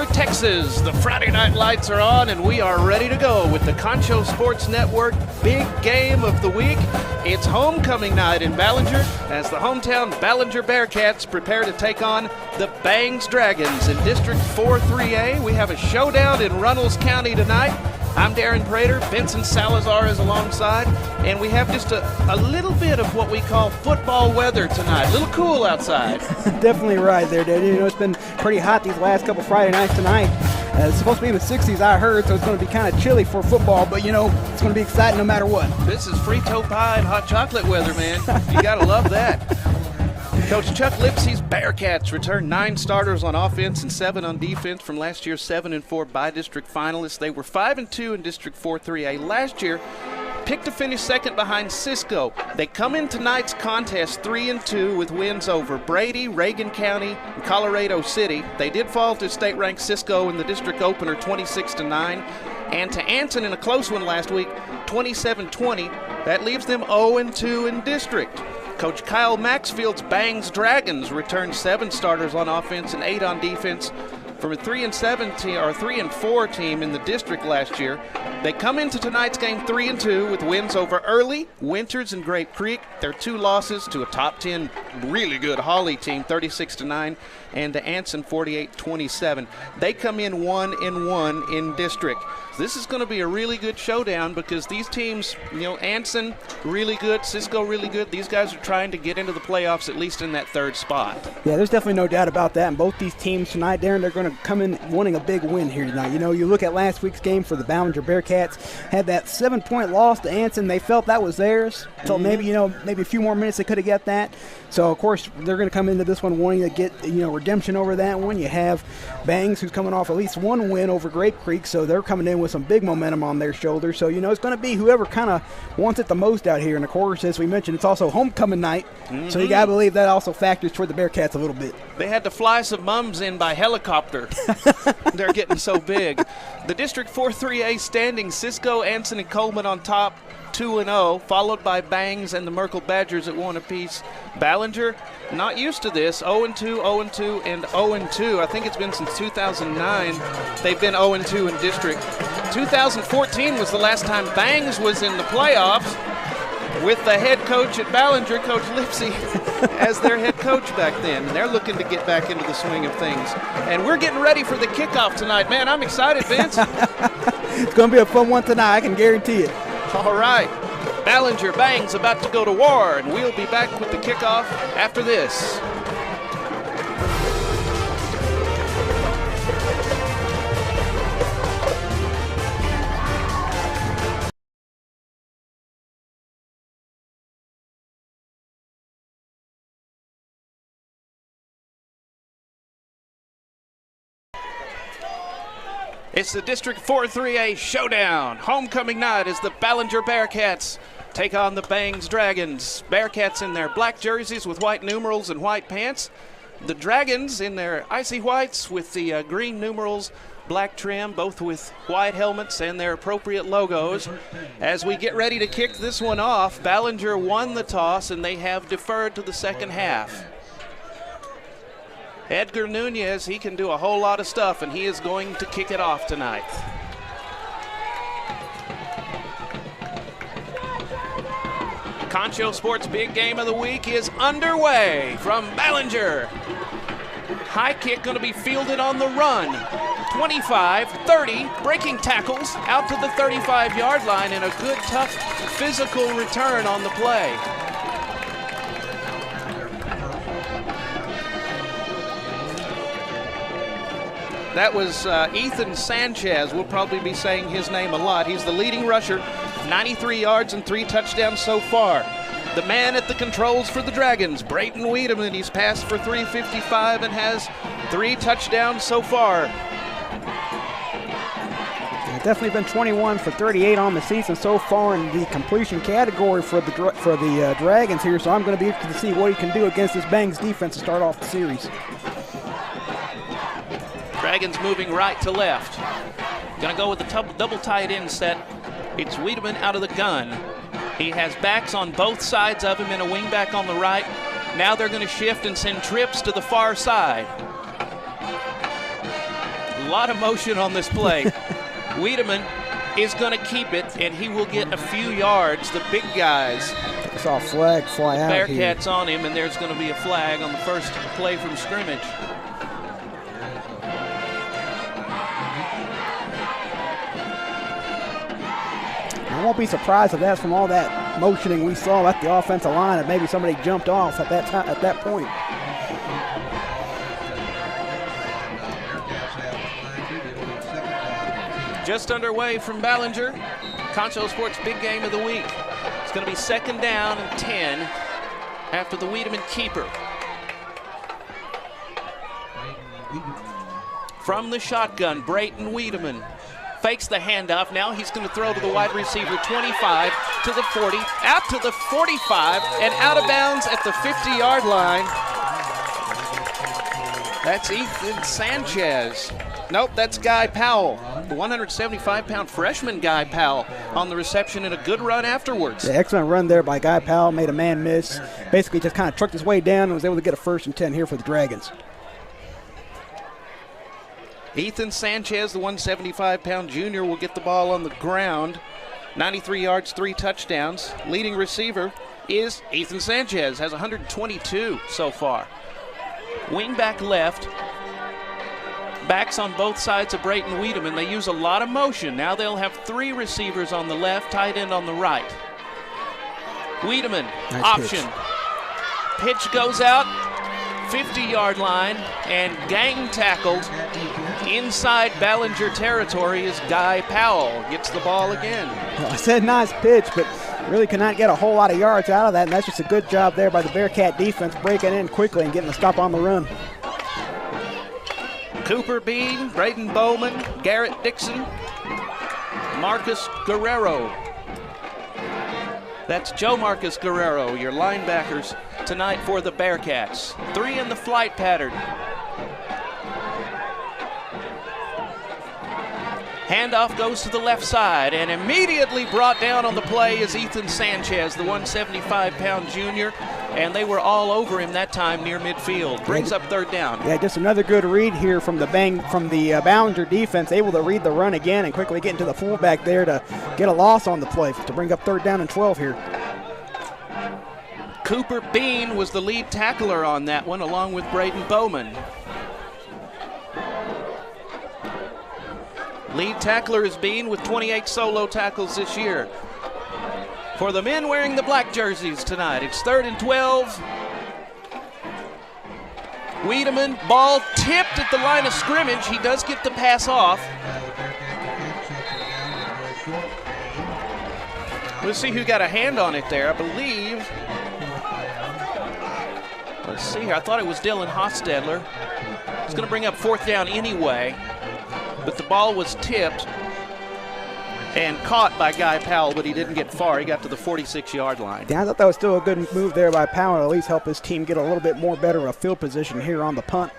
Ballinger, Texas. The Friday night lights are on and we are ready to go with the Concho Sports Network big game of the week. It's homecoming night in Ballinger as the hometown Ballinger Bearcats prepare to take on the Bangs Dragons in District 4-3A. We have a showdown in Runnels County tonight. I'm Darren Prater, Benson Salazar is alongside, and we have just a little bit of what we call football weather tonight. A little cool outside. Definitely right there, Dad. You know, it's been pretty hot these last couple Friday nights tonight. It's supposed to be in the 60s, I heard, so it's going to be kind of chilly for football, but, you know, it's going to be exciting no matter what. This is frito pie and hot chocolate weather, man. You got to love that. Coach Chuck Lipsey's Bearcats returned 9 starters on offense and 7 on defense from last year's 7-4 by-district finalists. They were 5-2 in District 4-3A last year, picked to finish second behind Cisco. They come in tonight's contest 3-2 with wins over Brady, Reagan County, and Colorado City. They did fall to state-ranked Cisco in the district opener 26-9, and to Anson in a close one last week, 27-20. That leaves them 0-2 in district. Coach Kyle Maxfield's Bangs Dragons returned 7 starters on offense and 8 on defense from a 3-4 team in the district last year. They come into tonight's game 3-2 with wins over Early, Winters, and Grape Creek. Their 2 losses to a top 10 really good Holly team, 36-9, and to Anson, 48-27. They come in 1-1 in district. This is going to be a really good showdown because these teams, you know, Anson really good, Cisco really good. These guys are trying to get into the playoffs at least in that 3rd spot. Yeah, there's definitely no doubt about that. And both these teams tonight, Darren, they're going to come in wanting a big win here tonight. You know, you look at last week's game for the Ballinger Bearcats, had that 7-point loss to Anson. They felt that was theirs. So maybe a few more minutes they could have got that. So, of course, they're going to come into this one wanting to get, redemption over that one. You have Bangs, who's coming off at least 1 win over Grape Creek, so they're coming in with some big momentum on their shoulders. So, it's going to be whoever kind of wants it the most out here. And, of course, as we mentioned, it's also homecoming night. So you got to believe that also factors toward the Bearcats a little bit. They had to fly some mums in by helicopter. They're getting so big. The District 4-3A standings, Cisco, Anson, and Coleman on top, 2-0, followed by Bangs and the Merkel Badgers at 1 apiece. Ballinger, not used to this, 0-2, 0-2, and 0-2. I think it's been since 2009 they've been 0-2 in district. 2014 was the last time Bangs was in the playoffs with the head coach at Ballinger, Coach Lipsey, as their head coach back then. And they're looking to get back into the swing of things. And we're getting ready for the kickoff tonight. Man, I'm excited, Vince. It's going to be a fun one tonight, I can guarantee it. All right. Ballinger Bangs about to go to war, and we'll be back with the kickoff after this. It's the District 4-3A showdown. Homecoming night as the Ballinger Bearcats take on the Bangs Dragons. Bearcats in their black jerseys with white numerals and white pants. The Dragons in their icy whites with the green numerals, black trim, both with white helmets and their appropriate logos. As we get ready to kick this one off, Ballinger won the toss and they have deferred to the second half. Edgar Nunez, he can do a whole lot of stuff, and he is going to kick it off tonight. Concho Sports big game of the week is underway from Ballinger. High kick going to be fielded on the run. 25, 30, breaking tackles out to the 35-yard line, and a good, tough, physical return on the play. That was Ethan Sanchez. We'll probably be saying his name a lot. He's the leading rusher, 93 yards and 3 touchdowns so far. The man at the controls for the Dragons, Brayton Wiedemann. He's passed for 355 and has 3 touchdowns so far. Definitely been 21 for 38 on the season so far in the completion category for the Dragons here. So I'm going to be interested to see what he can do against this Bangs defense to start off the series. Dragons moving right to left. Gonna go with the double tight end set. It's Wiedemann out of the gun. He has backs on both sides of him and a wing back on the right. Now they're gonna shift and send trips to the far side. lot of motion on this play. Wiedemann is going to keep it, and he will get a few yards. The big guys. I saw a flag fly out here. Bearcats on him, and there's going to be a flag on the first play from scrimmage. I won't be surprised if that's from all that motioning we saw at the offensive line, and maybe somebody jumped off at that point. Just underway from Ballinger. Concho Sports big game of the week. It's going to be 2nd down and 10 after the Wiedemann keeper. From the shotgun, Brayton Wiedemann fakes the handoff. Now he's going to throw to the wide receiver, 25 to the 40, out to the 45, and out of bounds at the 50-yard line. That's Ethan Sanchez. Nope, that's Guy Powell, the 175-pound freshman Guy Powell on the reception and a good run afterwards. Yeah, excellent run there by Guy Powell, made a man miss. Basically just kind of trucked his way down and was able to get a 1st and 10 here for the Dragons. Ethan Sanchez, the 175-pound junior, will get the ball on the ground. 93 yards, 3 touchdowns. Leading receiver is Ethan Sanchez, has 122 so far. Wingback left. Backs on both sides of Brayton Wiedemann. They use a lot of motion. Now they'll have 3 receivers on the left, tight end on the right. Wiedemann, nice option. Pitch goes out, 50-yard line, and gang tackled inside Ballinger territory is Guy Powell. Gets the ball again. Well, I said nice pitch, but really cannot get a whole lot of yards out of that, and that's just a good job there by the Bearcat defense, breaking in quickly and getting the stop on the run. Cooper Bean, Braden Bowman, Garrett Dixon, Marcus Guerrero. That's Joe Marcus Guerrero, your linebackers tonight for the Bearcats. 3 in the flight pattern. Handoff goes to the left side, and immediately brought down on the play is Ethan Sanchez, the 175-pound junior, and they were all over him that time near midfield. Brings up 3rd down. Yeah, just another good read here from the Ballinger defense, able to read the run again and quickly get into the fullback there to get a loss on the play to bring up 3rd down and 12 here. Cooper Bean was the lead tackler on that one, along with Braden Bowman. Lead tackler is Bean with 28 solo tackles this year. For the men wearing the black jerseys tonight, it's 3rd and 12. Wiedemann, ball tipped at the line of scrimmage. He does get the pass off. We'll see who got a hand on it there. I believe, let's see here, I thought it was Dylan Hostetler. It's going to bring up 4th down anyway. But the ball was tipped and caught by Guy Powell, but he didn't get far. He got to the 46-yard line. Yeah, I thought that was still a good move there by Powell to at least help his team get a little bit more better of a field position here on the punt.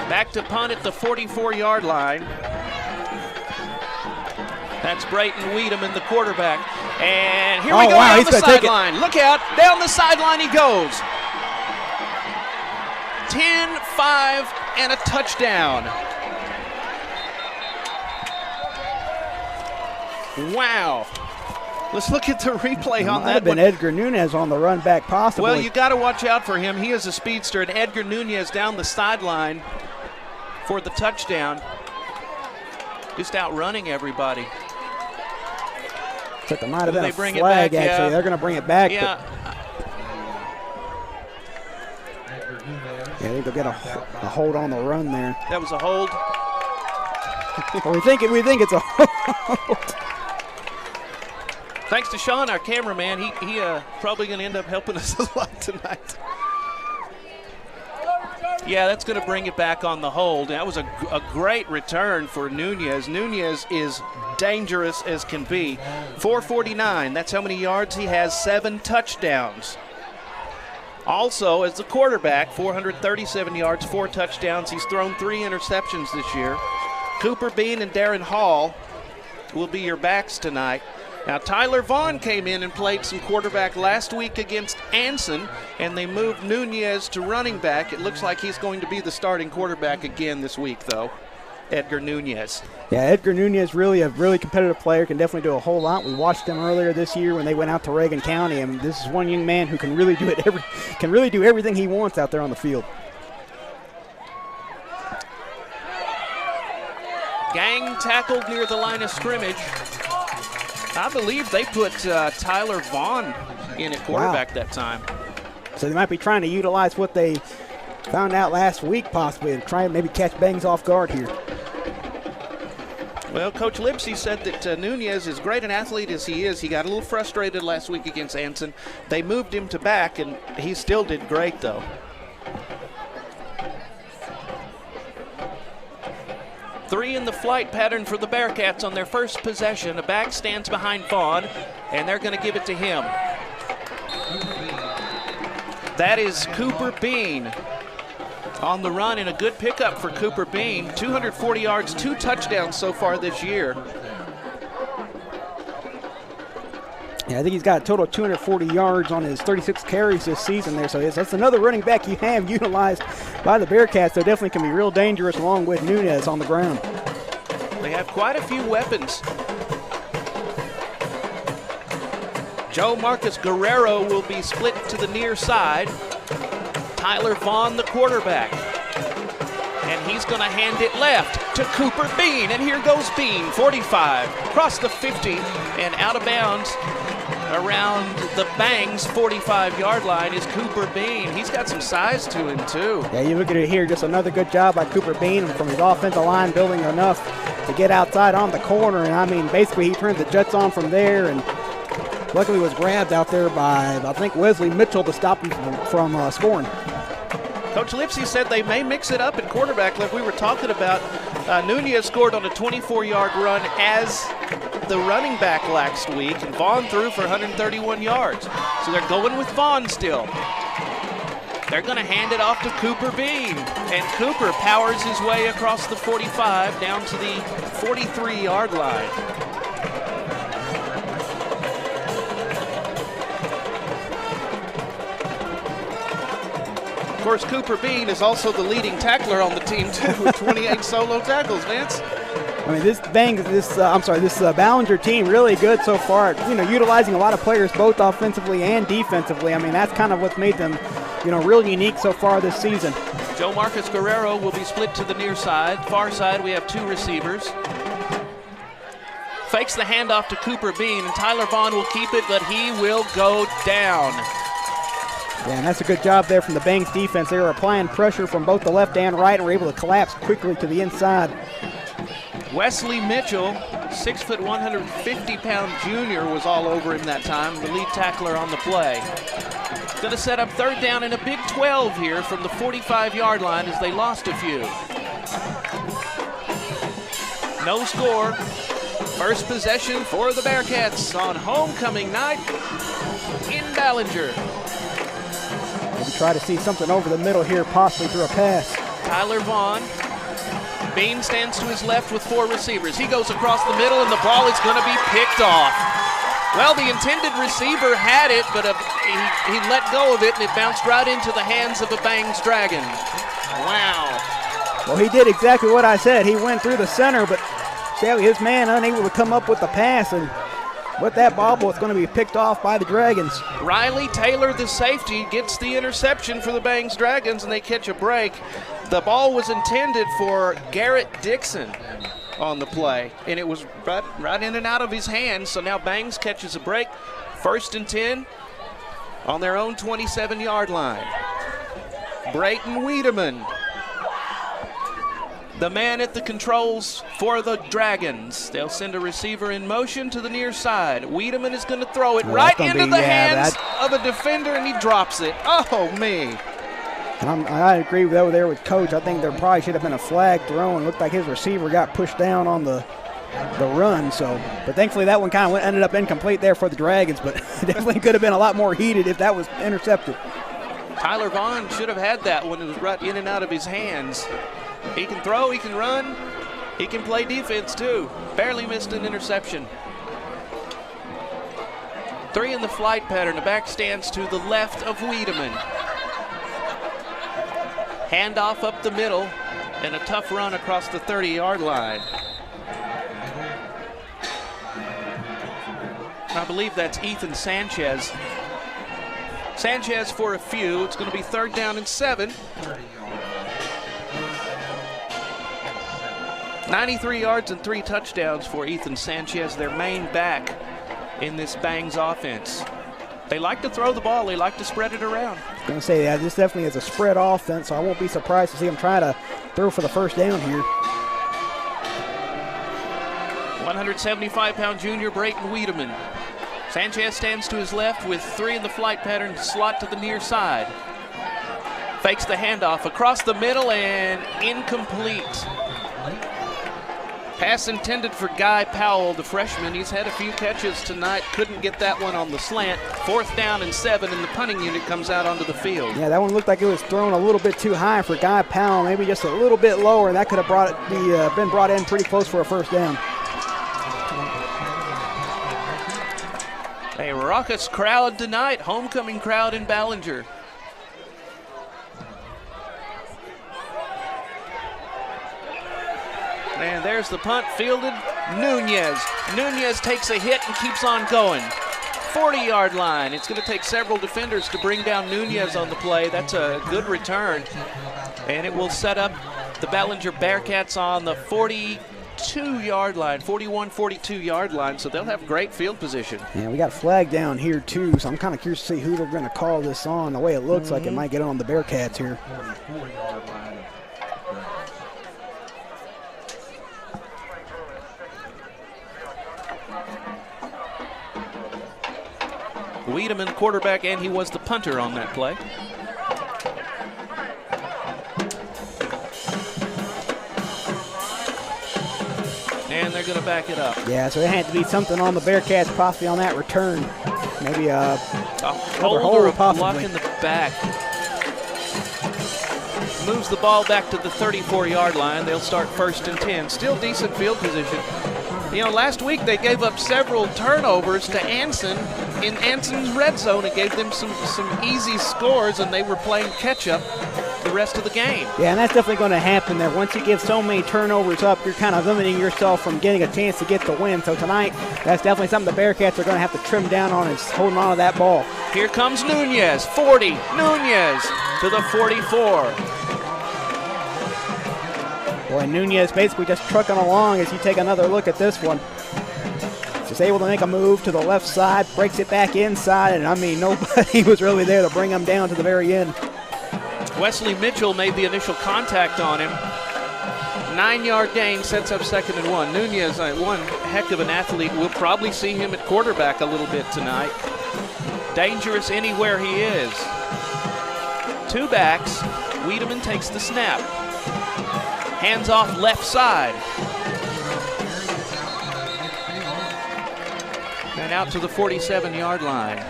Back to punt at the 44-yard line. That's Brayton Wiedemann, the quarterback. And here we go down the sideline. Look out, down the sideline he goes. 10-5 and a touchdown. Wow. Let's look at the replay on that. Might have been Edgar Nunez on the run back possibly. Well, you got to watch out for him. He is a speedster, and Edgar Nunez down the sideline for the touchdown. Just outrunning everybody. But there might have been a flag, actually. Yeah. They're going to bring it back. Yeah. Yeah, I think they'll get a hold on the run there. That was a hold. Well, we think it's a hold. Thanks to Sean, our cameraman. He probably going to end up helping us a lot tonight. Yeah, that's going to bring it back on the hold. That was a great return for Nunez. Nunez is dangerous as can be. 449, that's how many yards he has, 7 touchdowns. Also, as the quarterback, 437 yards, 4 touchdowns. He's thrown 3 interceptions this year. Cooper Bean and Darren Hall will be your backs tonight. Now, Tyler Vaughn came in and played some quarterback last week against Anson, and they moved Nunez to running back. It looks like he's going to be the starting quarterback again this week, though, Edgar Nunez. Yeah, Edgar Nunez, really a really competitive player, can definitely do a whole lot. We watched him earlier this year when they went out to Reagan County, and this is one young man who can really do everything he wants out there on the field. Gang tackled near the line of scrimmage. I believe they put Tyler Vaughn in at quarterback that time. So they might be trying to utilize what they found out last week, possibly, to try and maybe catch Bangs off guard here. Well, Coach Lipsy said that Nunez, as great an athlete as he is, he got a little frustrated last week against Anson. They moved him to back, and he still did great, though. Three in the flight pattern for the Bearcats on their first possession. A back stands behind Vaughn, and they're going to give it to him. That is Cooper Bean on the run, and a good pickup for Cooper Bean. 240 yards, 2 touchdowns so far this year. Yeah, I think he's got a total of 240 yards on his 36 carries this season there. So that's another running back you have utilized by the Bearcats. They definitely can be real dangerous along with Nunez on the ground. They have quite a few weapons. Joe Marcus Guerrero will be split to the near side. Tyler Vaughn, the quarterback. And he's going to hand it left to Cooper Bean. And here goes Bean, 45, across the 50 and out of bounds. Around the Bangs 45-yard line is Cooper Bean. He's got some size to him, too. Yeah, you look at it here, just another good job by Cooper Bean from his offensive line, building enough to get outside on the corner. And, I mean, basically he turned the Jets on from there, and luckily was grabbed out there by, I think, Wesley Mitchell to stop him from scoring. Coach Lipsy said they may mix it up at quarterback like we were talking about. Nunez scored on a 24-yard run as the running back last week, and Vaughn threw for 131 yards. So they're going with Vaughn still. They're going to hand it off to Cooper Bean, and Cooper powers his way across the 45 down to the 43-yard line. Of course, Cooper Bean is also the leading tackler on the team, too, with 28 solo tackles, Vince. I mean, this Ballinger team really good so far. You know, utilizing a lot of players both offensively and defensively. I mean, that's kind of what's made them, real unique so far this season. Joe Marcus Guerrero will be split to the near side. Far side, we have 2 receivers. Fakes the handoff to Cooper Bean, and Tyler Vaughn will keep it, but he will go down. Yeah, and that's a good job there from the Bangs defense. They were applying pressure from both the left and right and were able to collapse quickly to the inside. Wesley Mitchell, 6', 150-pound junior, was all over him that time, the lead tackler on the play. Going to set up 3rd down and a big 12 here from the 45-yard line as they lost a few. No score. First possession for the Bearcats on homecoming night in Ballinger. Maybe try to see something over the middle here, possibly through a pass. Tyler Vaughn. Bean stands to his left with 4 receivers. He goes across the middle, and the ball is going to be picked off. Well, the intended receiver had it, but he let go of it, and it bounced right into the hands of a Bangs Dragon. Wow. Well, he did exactly what I said. He went through the center, but sadly his man unable to come up with the pass, and with that bobble, it's going to be picked off by the Dragons. Riley Taylor, the safety, gets the interception for the Bangs Dragons, and they catch a break. The ball was intended for Garrett Dixon on the play, and it was right in and out of his hands. So now Bangs catches a break. 1st and 10 on their own 27-yard line. Brayton Wiedemann, the man at the controls for the Dragons. They'll send a receiver in motion to the near side. Wiedemann is going to throw it right into the hands of a defender, and he drops it. Oh, me. And I agree there with Coach. I think there probably should have been a flag thrown. It looked like his receiver got pushed down on the run. But thankfully that one kind of ended up incomplete there for the Dragons. But it definitely could have been a lot more heated if that was intercepted. Tyler Vaughn should have had that one. It was right in and out of his hands. He can throw, he can run, he can play defense too. Barely missed an interception. Three in the flight pattern. The back stands to the left of Wiedemann. Handoff up the middle and a tough run across the 30-yard line. I believe that's Ethan Sanchez. Sanchez for a few. It's going to be 3rd down and 7. 93 yards and 3 touchdowns for Ethan Sanchez, their main back in this Bangs offense. They like to throw the ball. They like to spread it around. I was going to say, this definitely is a spread offense, so I won't be surprised to see them try to throw for the first down here. 175-pound junior Brayton Wiedemann. Sanchez stands to his left with 3 in the flight pattern, slot to the near side. Fakes the handoff across the middle and incomplete. Pass intended for Guy Powell, the freshman. He's had a few catches tonight. Couldn't get that one on the slant. 4th down and 7, and the punting unit comes out onto the field. Yeah, that one looked like it was thrown a little bit too high for Guy Powell, maybe just a little bit lower, and that could have been brought in pretty close for a first down. A raucous crowd tonight. Homecoming crowd in Ballinger. And there's the punt fielded. Nunez takes a hit and keeps on going. 40-yard line. It's going to take several defenders to bring down Nunez on the play. That's a good return. And it will set up the Ballinger Bearcats on the 42-yard line, 42-yard line, so they'll have great field position. Yeah, we got a flag down here too, so I'm kind of curious to see who they're going to call this on. The way it looks like it might get on the Bearcats here. Wiedemann, quarterback, and he was the punter on that play. And they're going to back it up. Yeah, so it had to be something on the Bearcats, possibly on that return. Maybe a hold or a block in the back. Moves the ball back to the 34-yard line. They'll start 1st and 10. Still decent field position. You know, last week they gave up several turnovers to Anson in Anson's red zone. It gave them some easy scores, and they were playing catch-up the rest of the game. Yeah, and that's definitely going to happen there. Once you give so many turnovers up, you're kind of limiting yourself from getting a chance to get the win. So tonight, that's definitely something the Bearcats are going to have to trim down on, is holding on to that ball. Here comes Nunez, 40. Nunez to the 44. Boy, Nunez basically just trucking along as you take another look at this one. Just able to make a move to the left side, breaks it back inside, and I mean, nobody was really there to bring him down to the very end. Wesley Mitchell made the initial contact on him. 9-yard gain, sets up 2nd and 1. Nunez, one heck of an athlete. We'll probably see him at quarterback a little bit tonight. Dangerous anywhere he is. 2 backs. Wiedemann takes the snap. Hands off left side. And out to the 47-yard line.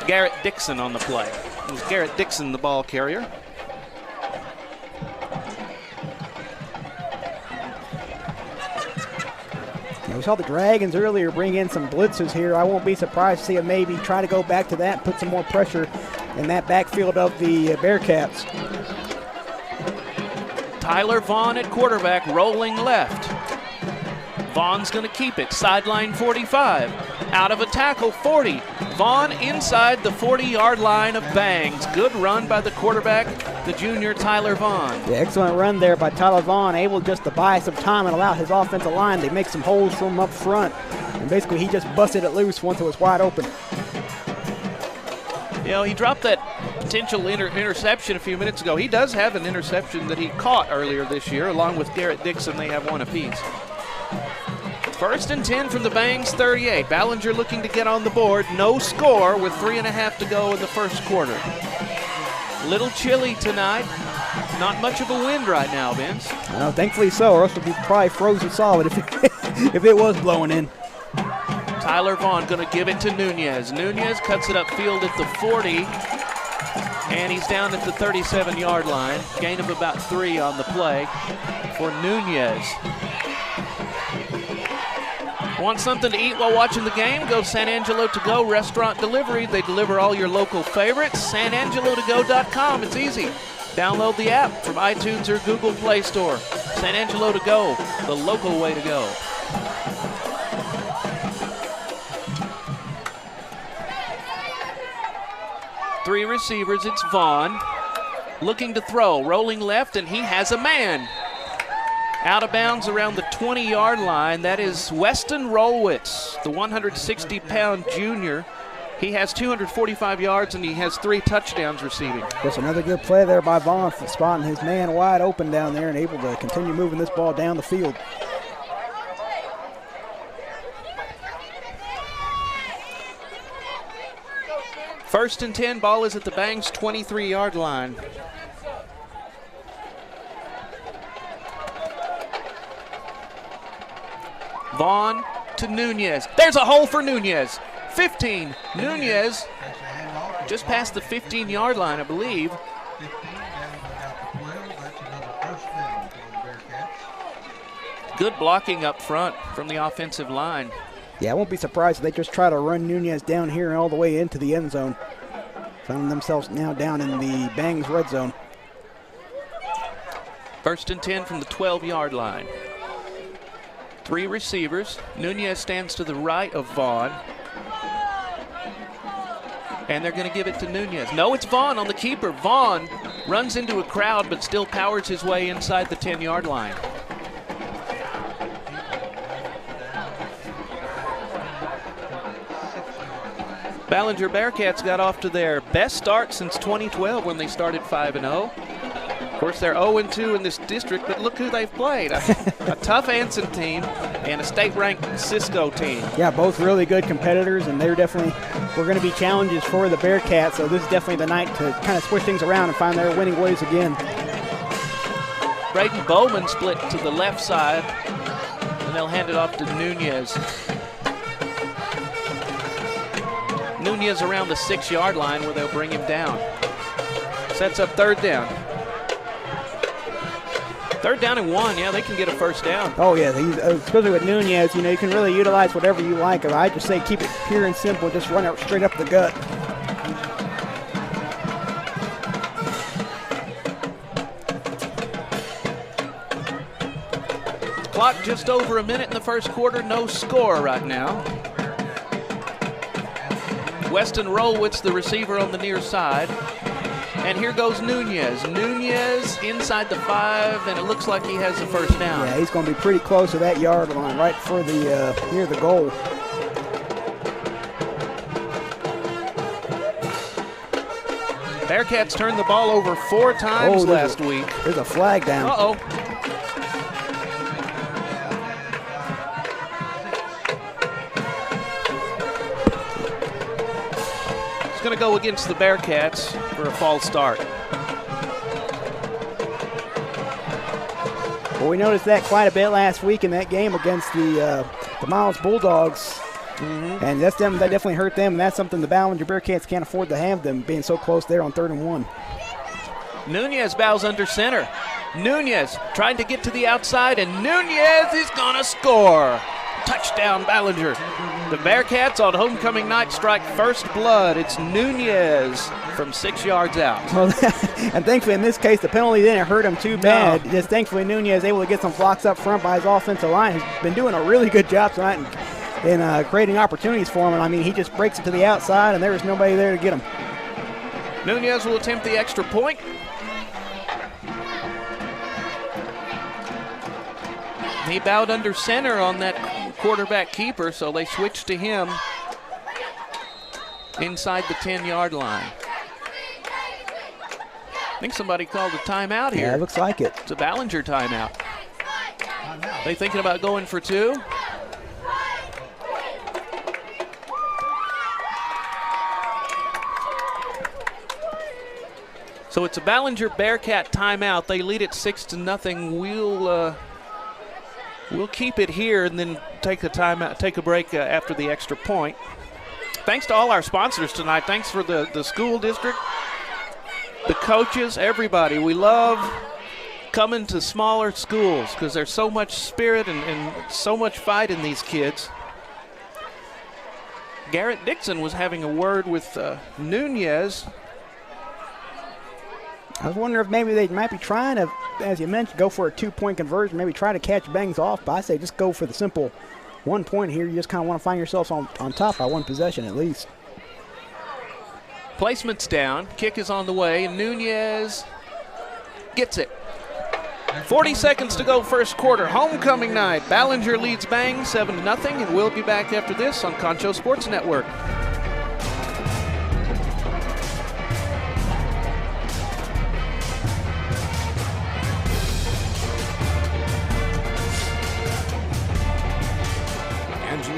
Garrett Dixon on the play. It was Garrett Dixon, the ball carrier. We saw the Dragons earlier bring in some blitzes here. I won't be surprised to see them maybe try to go back to that, put some more pressure in that backfield of the Bearcats. Tyler Vaughn at quarterback, rolling left. Vaughn's going to keep it. Sideline 45. Out of a tackle, 40. Vaughn inside the 40-yard line of Bangs. Good run by the quarterback, the junior Tyler Vaughn. The excellent run there by Tyler Vaughn, able just to buy some time and allow his offensive line to make some holes from up front. And basically he just busted it loose once it was wide open. You know, he dropped that potential interception a few minutes ago. He does have an interception that he caught earlier this year. Along with Garrett Dixon, they have one apiece. 1st and 10 from the Bangs 38. Ballinger looking to get on the board. No score with 3.5 to go in the first quarter. Little chilly tonight. Not much of a wind right now, Vince. Thankfully so, or else it would be probably frozen solid if it was blowing in. Tyler Vaughn going to give it to Nunez. Nunez cuts it upfield at the 40, and he's down at the 37-yard line. Gain of about 3 on the play for Nunez. Want something to eat while watching the game? Go San Angelo To Go Restaurant Delivery. They deliver all your local favorites. SanAngeloToGo.com. It's easy. Download the app from iTunes or Google Play Store. San Angelo To Go, the local way to go. Three receivers, it's Vaughn. Looking to throw, rolling left, and he has a man. Out of bounds around the 20-yard line. That is Weston Rolwitz, the 160-pound junior. He has 245 yards, and he has 3 touchdowns receiving. Just another good play there by Vaughn, spotting his man wide open down there and able to continue moving this ball down the field. First and 10, ball is at the Bangs 23-yard line. Vaughn to Nunez. There's a hole for Nunez. 15. Nunez just past the 15-yard line, I believe. Good blocking up front from the offensive line. Yeah, I won't be surprised if they just try to run Nunez down here and all the way into the end zone. Finding themselves now down in the Bangs red zone. First and 10 from the 12-yard line. 3 receivers. Nunez stands to the right of Vaughn. And they're going to give it to Nunez. No, it's Vaughn on the keeper. Vaughn runs into a crowd but still powers his way inside the 10-yard line. Ballinger Bearcats got off to their best start since 2012 when they started 5-0. Of course, they're 0-2 in this district, but look who they've played. A tough Anson team and a state-ranked Cisco team. Yeah, both really good competitors, and they're definitely going to be challenges for the Bearcats, so this is definitely the night to kind of switch things around and find their winning ways again. Braden Bowman split to the left side, and they'll hand it off to Nunez. Nunez around the 6-yard line where they'll bring him down. Sets up third down. Third down and 1, yeah, they can get a first down. Oh, yeah, especially with Nunez, you know, you can really utilize whatever you like. I just say keep it pure and simple, just run it straight up the gut. Clock just over a minute in the first quarter, no score right now. Weston Rolwitz, the receiver on the near side. And here goes Nunez. Nunez inside the 5, and it looks like he has the first down. Yeah, he's going to be pretty close to that yard line, right for the near the goal. Bearcats turned the ball over 4 times last week. There's a flag down. Uh-oh. It's going to go against the Bearcats for a false start. Well, we noticed that quite a bit last week in that game against the Miles Bulldogs. And that definitely hurt them, and that's something the Ballinger Bearcats can't afford to have, them being so close there on 3rd and 1. Nunez bows under center. Nunez trying to get to the outside, and Nunez is going to score. Touchdown, Ballinger. The Bearcats on homecoming night strike first blood. It's Nunez from 6 yards out. Well, and thankfully in this case, the penalty didn't hurt him too bad. No. Just thankfully Nunez able to get some blocks up front by his offensive line. He's been doing a really good job tonight in creating opportunities for him. And I mean, he just breaks it to the outside, and there is nobody there to get him. Nunez will attempt the extra point. He bowed under center on that quarterback keeper, so they switched to him inside the 10-yard line. I think somebody called a timeout here. Yeah, it looks like it. It's a Ballinger timeout. They thinking about going for 2? So it's a Ballinger Bearcat timeout. They lead it 6-0. We'll keep it here and then take a timeout, take a break after the extra point. Thanks to all our sponsors tonight. Thanks for the school district, the coaches, everybody. We love coming to smaller schools because there's so much spirit and so much fight in these kids. Garrett Dixon was having a word with Nunez. I was wondering if maybe they might be trying to, as you mentioned, go for a 2-point conversion, maybe try to catch Bangs off, but I say just go for the simple 1 point here. You just kind of want to find yourself on top by one possession at least. Placement's down. Kick is on the way, and Nunez gets it. 40 seconds to go first quarter. Homecoming night. Ballinger leads Bangs 7-0, and we'll be back after this on Concho Sports Network.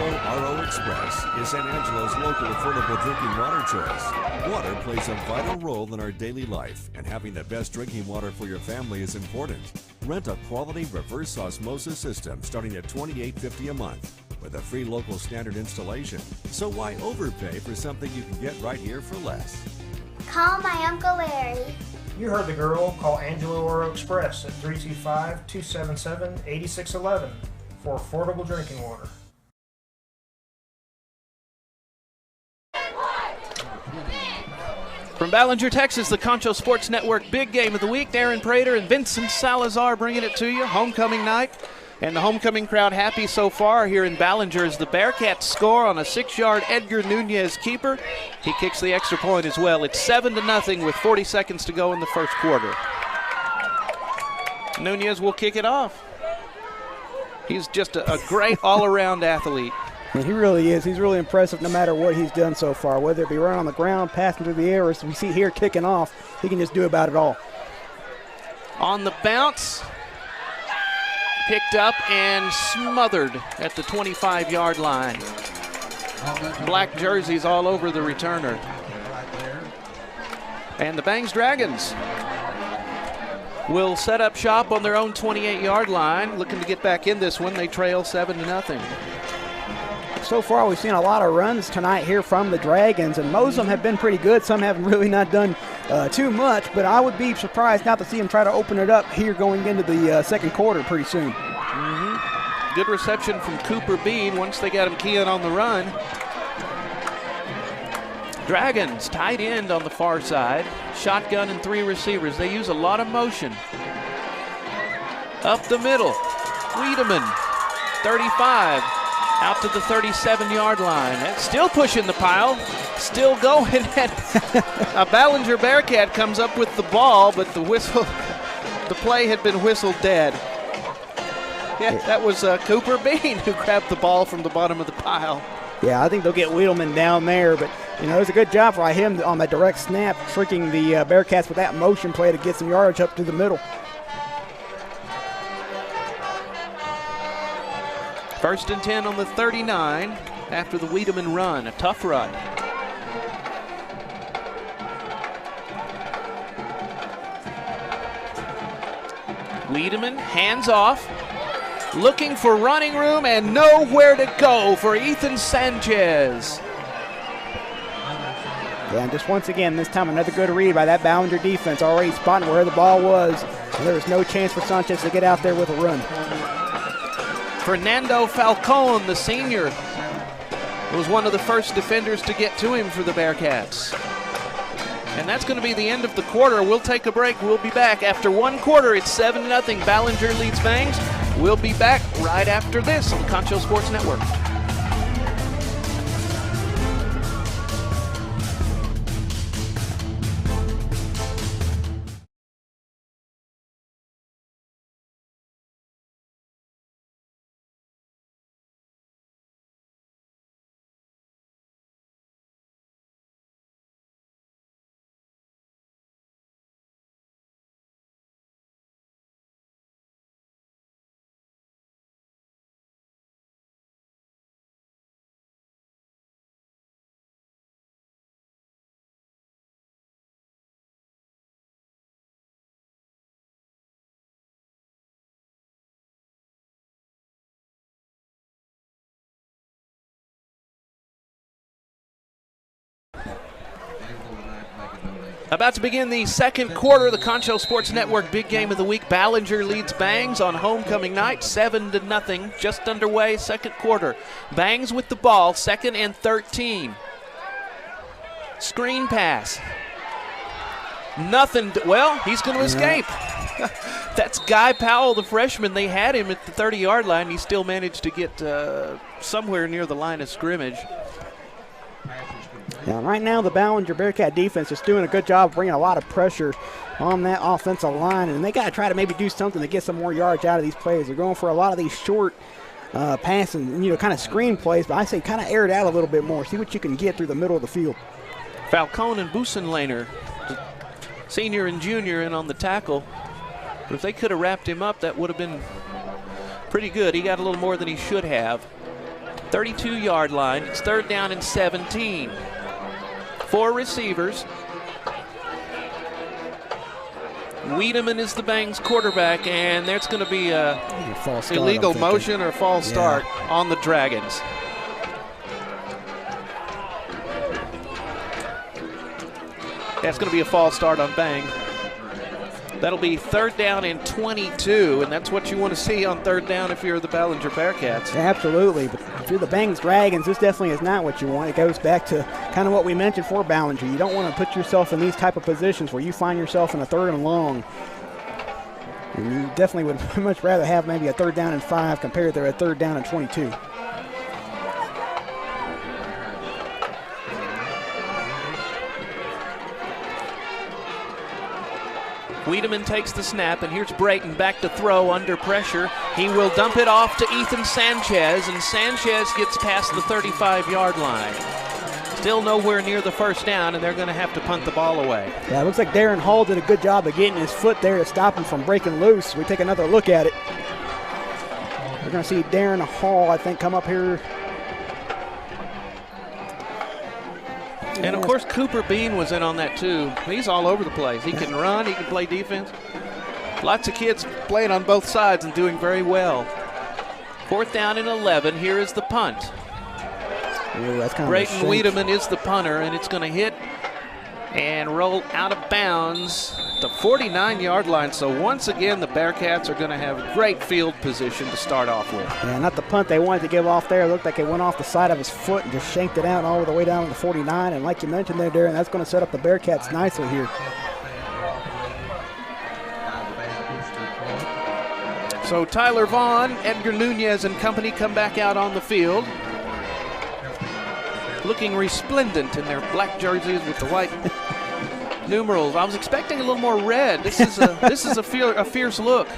RO Express is San Angelo's local affordable drinking water choice. Water plays a vital role in our daily life, and having the best drinking water for your family is important. Rent a quality reverse osmosis system starting at $28.50 a month with a free local standard installation. So why overpay for something you can get right here for less? Call my Uncle Larry. You heard the girl. Call Angelo Oro Express at 325-277-8611 for affordable drinking water. From Ballinger, Texas, the Concho Sports Network big game of the week. Darren Prater and Vincent Salazar bringing it to you. Homecoming night. And the homecoming crowd happy so far here in Ballinger as the Bearcats score on a 6-yard Edgar Nunez keeper. He kicks the extra point as well. It's 7-0 with 40 seconds to go in the first quarter. Nunez will kick it off. He's just a great all-around athlete. And he really is. He's really impressive no matter what he's done so far, whether it be running on the ground, passing through the air, or as we see here kicking off. He can just do about it all. On the bounce, picked up and smothered at the 25-yard line. Black jerseys all over the returner. And the Bangs Dragons will set up shop on their own 28-yard line, looking to get back in this one. They trail 7-0. So far, we've seen a lot of runs tonight here from the Dragons, and most of them have been pretty good. Some have really not done too much, but I would be surprised not to see them try to open it up here going into the second quarter pretty soon. Good reception from Cooper Bean once they got him keying on the run. Dragons, tight end on the far side. Shotgun and 3 receivers. They use a lot of motion. Up the middle, Wiedemann, 35. Out to the 37-yard line. That's still pushing the pile. Still going. A Ballinger Bearcat comes up with the ball, but the play had been whistled dead. Yeah, that was Cooper Bean who grabbed the ball from the bottom of the pile. Yeah, I think they'll get Wiedemann down there, but it was a good job by him on that direct snap, tricking the Bearcats with that motion play to get some yardage up to the middle. First and 10 on the 39 after the Wiedemann run, a tough run. Wiedemann, hands off, looking for running room and nowhere to go for Ethan Sanchez. Yeah, and just once again, this time another good read by that Ballinger defense, already spotting where the ball was. And there was no chance for Sanchez to get out there with a run. Fernando Falcon, the senior, was one of the first defenders to get to him for the Bearcats. And that's going to be the end of the quarter. We'll take a break. We'll be back after one quarter. It's 7-0. Ballinger leads Bangs. We'll be back right after this on the Concho Sports Network. About to begin the second quarter of the Concho Sports Network Big Game of the Week. Ballinger leads Bangs on homecoming night, 7-0, just underway, second quarter. Bangs with the ball, 2nd and 13. Screen pass. Nothing, well, he's going to escape. That's Guy Powell, the freshman. They had him at the 30-yard line. He still managed to get somewhere near the line of scrimmage. Yeah, right now the Ballinger Bearcat defense is doing a good job of bringing a lot of pressure on that offensive line, and they got to try to maybe do something to get some more yards out of these plays. They're going for a lot of these short passing, kind of screen plays, but I say kind of air it out a little bit more. See what you can get through the middle of the field. Falcone and Busenlaner, senior and junior, in on the tackle. But if they could have wrapped him up, that would have been pretty good. He got a little more than he should have. 32-yard line. It's 3rd down and 17. 4 receivers. Wiedemann is the Bangs quarterback, and there's going to be a illegal motion or false start on the Dragons. That's going to be a false start on Bang. That'll be 3rd down and 22, and that's what you want to see on 3rd down if you're the Ballinger Bearcats. Absolutely, but if you're the Bangs Dragons, this definitely is not what you want. It goes back to kind of what we mentioned for Ballinger. You don't want to put yourself in these type of positions where you find yourself in a 3rd and long. And you definitely would much rather have maybe a 3rd down and 5 compared to a 3rd down and 22. Wiedemann takes the snap, and here's Brayton back to throw under pressure. He will dump it off to Ethan Sanchez, and Sanchez gets past the 35-yard line. Still nowhere near the 1st down, and they're going to have to punt the ball away. Yeah, it looks like Darren Hall did a good job of getting his foot there to stop him from breaking loose. We take another look at it. We're going to see Darren Hall, I think, come up here. And, of course, Cooper Bean was in on that, too. He's all over the place. He can run. He can play defense. Lots of kids playing on both sides and doing very well. 4th down and 11. Here is the punt. Ooh, that's kind Brayton of Wiedemann is the punter, and it's going to hit and roll out of bounds the 49-yard line. So once again, the Bearcats are going to have great field position to start off with. Yeah, not the punt they wanted to give off there. It looked like it went off the side of his foot and just shanked it out all the way down to the 49. And like you mentioned there, Darren, that's going to set up the Bearcats nicely here. So Tyler Vaughn, Edgar Nunez, and company come back out on the field, looking resplendent in their black jerseys with the white numerals. I was expecting a little more red. This is a fierce look.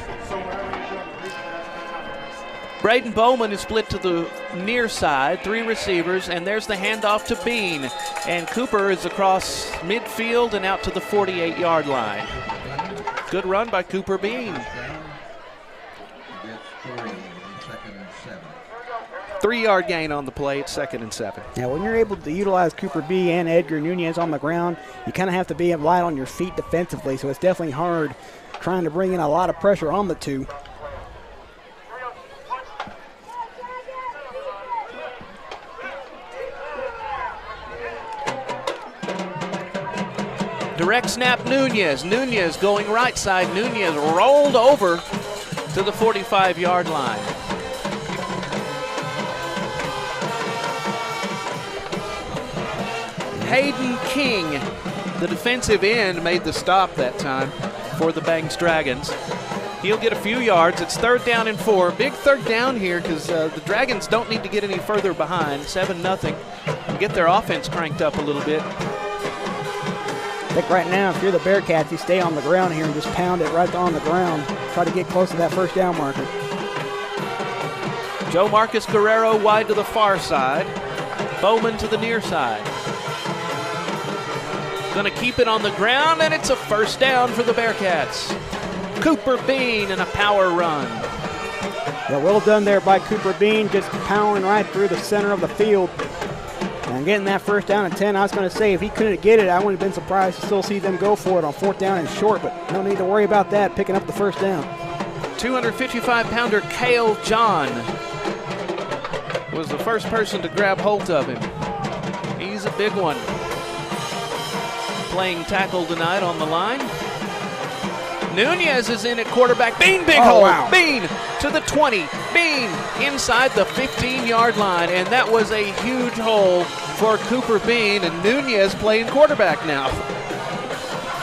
Braden Bowman is split to the near side, 3 receivers, and there's the handoff to Bean. And Cooper is across midfield and out to the 48-yard line. Good run by Cooper Bean. 3-yard gain on the play. It's 2nd and 7. Now, when you're able to utilize Cooper B and Edgar Nunez on the ground, you kind of have to be light on your feet defensively, so it's definitely hard trying to bring in a lot of pressure on the two. Direct snap, Nunez. Nunez going right side. Nunez rolled over to the 45-yard line. Hayden King, the defensive end, made the stop that time for the Bangs Dragons. He'll get a few yards. It's 3rd down and 4. Big 3rd down here because the Dragons don't need to get any further behind. 7-0. And get their offense cranked up a little bit. I think right now, if you're the Bearcats, you stay on the ground here and just pound it right on the ground. Try to get close to that 1st down marker. Joe Marcus Guerrero wide to the far side. Bowman to the near side. Going to keep it on the ground, and it's a 1st down for the Bearcats. Cooper Bean in a power run. Yeah, well done there by Cooper Bean, just powering right through the center of the field. And getting that 1st down and 10, I was going to say, if he couldn't get it, I wouldn't have been surprised to still see them go for it on 4th down and short, but no need to worry about that, picking up the 1st down. 255-pounder Cale John was the first person to grab hold of him. He's a big one. playing tackle tonight on the line. Nunez is in at quarterback. Bean, big Oh, hole. wow. Bean to the 20. Bean inside the 15-yard line, and that was a huge hole for Cooper Bean, and Nunez playing quarterback now.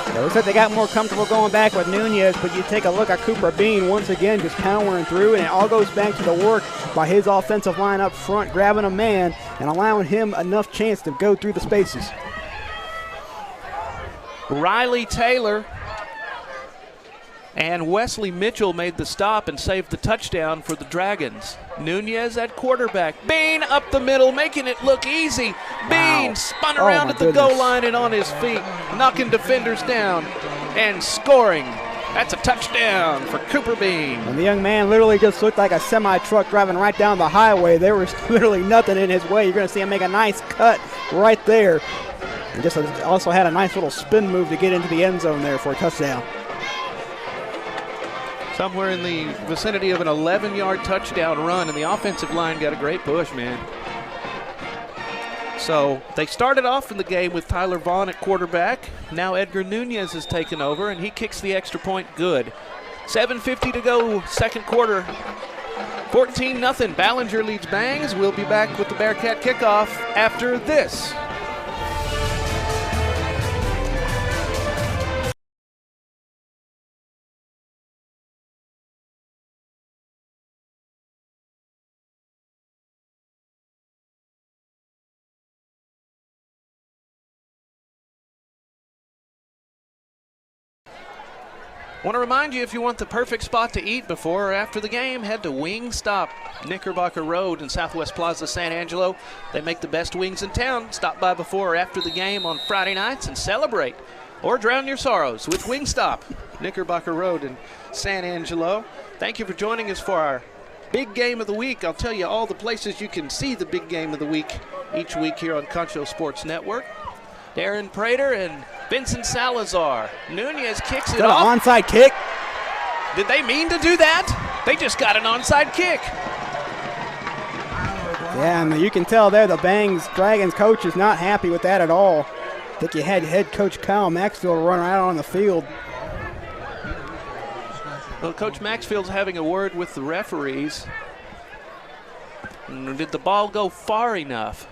It looks like they got more comfortable going back with Nunez, but you take a look at Cooper Bean once again just powering through, and it all goes back to the work by his offensive line up front, grabbing a man and allowing him enough chance to go through the spaces. Riley Taylor and Wesley Mitchell made the stop and saved the touchdown for the Dragons. Nunez at quarterback. Bean up the middle, making it look easy. Bean Wow. spun Oh, around my at the goal goodness. line and on his feet, knocking defenders down and scoring. That's a touchdown for Cooper Bean. And the young man literally just looked like a semi-truck driving right down the highway. There was literally nothing in his way. You're going to see him make a nice cut right there. And just also had a nice little spin move to get into the end zone there for a touchdown. Somewhere in the vicinity of an 11-yard touchdown run, and the offensive line got a great push, man. So they started off in the game with Tyler Vaughn at quarterback. Now Edgar Nunez has taken over, and he kicks the extra point good. 7:50 to go, second quarter. 14-0. Ballinger leads Bangs. We'll be back with the Bearcat kickoff after this. Want to remind you, if you want the perfect spot to eat before or after the game, head to Wingstop, Knickerbocker Road in Southwest Plaza, San Angelo. They make the best wings in town. Stop by before or after the game on Friday nights and celebrate. Or drown your sorrows with Wingstop, Knickerbocker Road in San Angelo. Thank you for joining us for our big game of the week. I'll tell you all the places you can see the big game of the week each week here on Concho Sports Network. Darren Prater and Vincent Salazar. Nunez kicks it Got off. an onside kick. Did they mean to do that? They just got an onside kick. Yeah, and you can tell there the Bangs Dragons coach is not happy with that at all. I think you had head coach Kyle Maxfield run out on the field. Well, Coach Maxfield's having a word with the referees. Did the ball go far enough?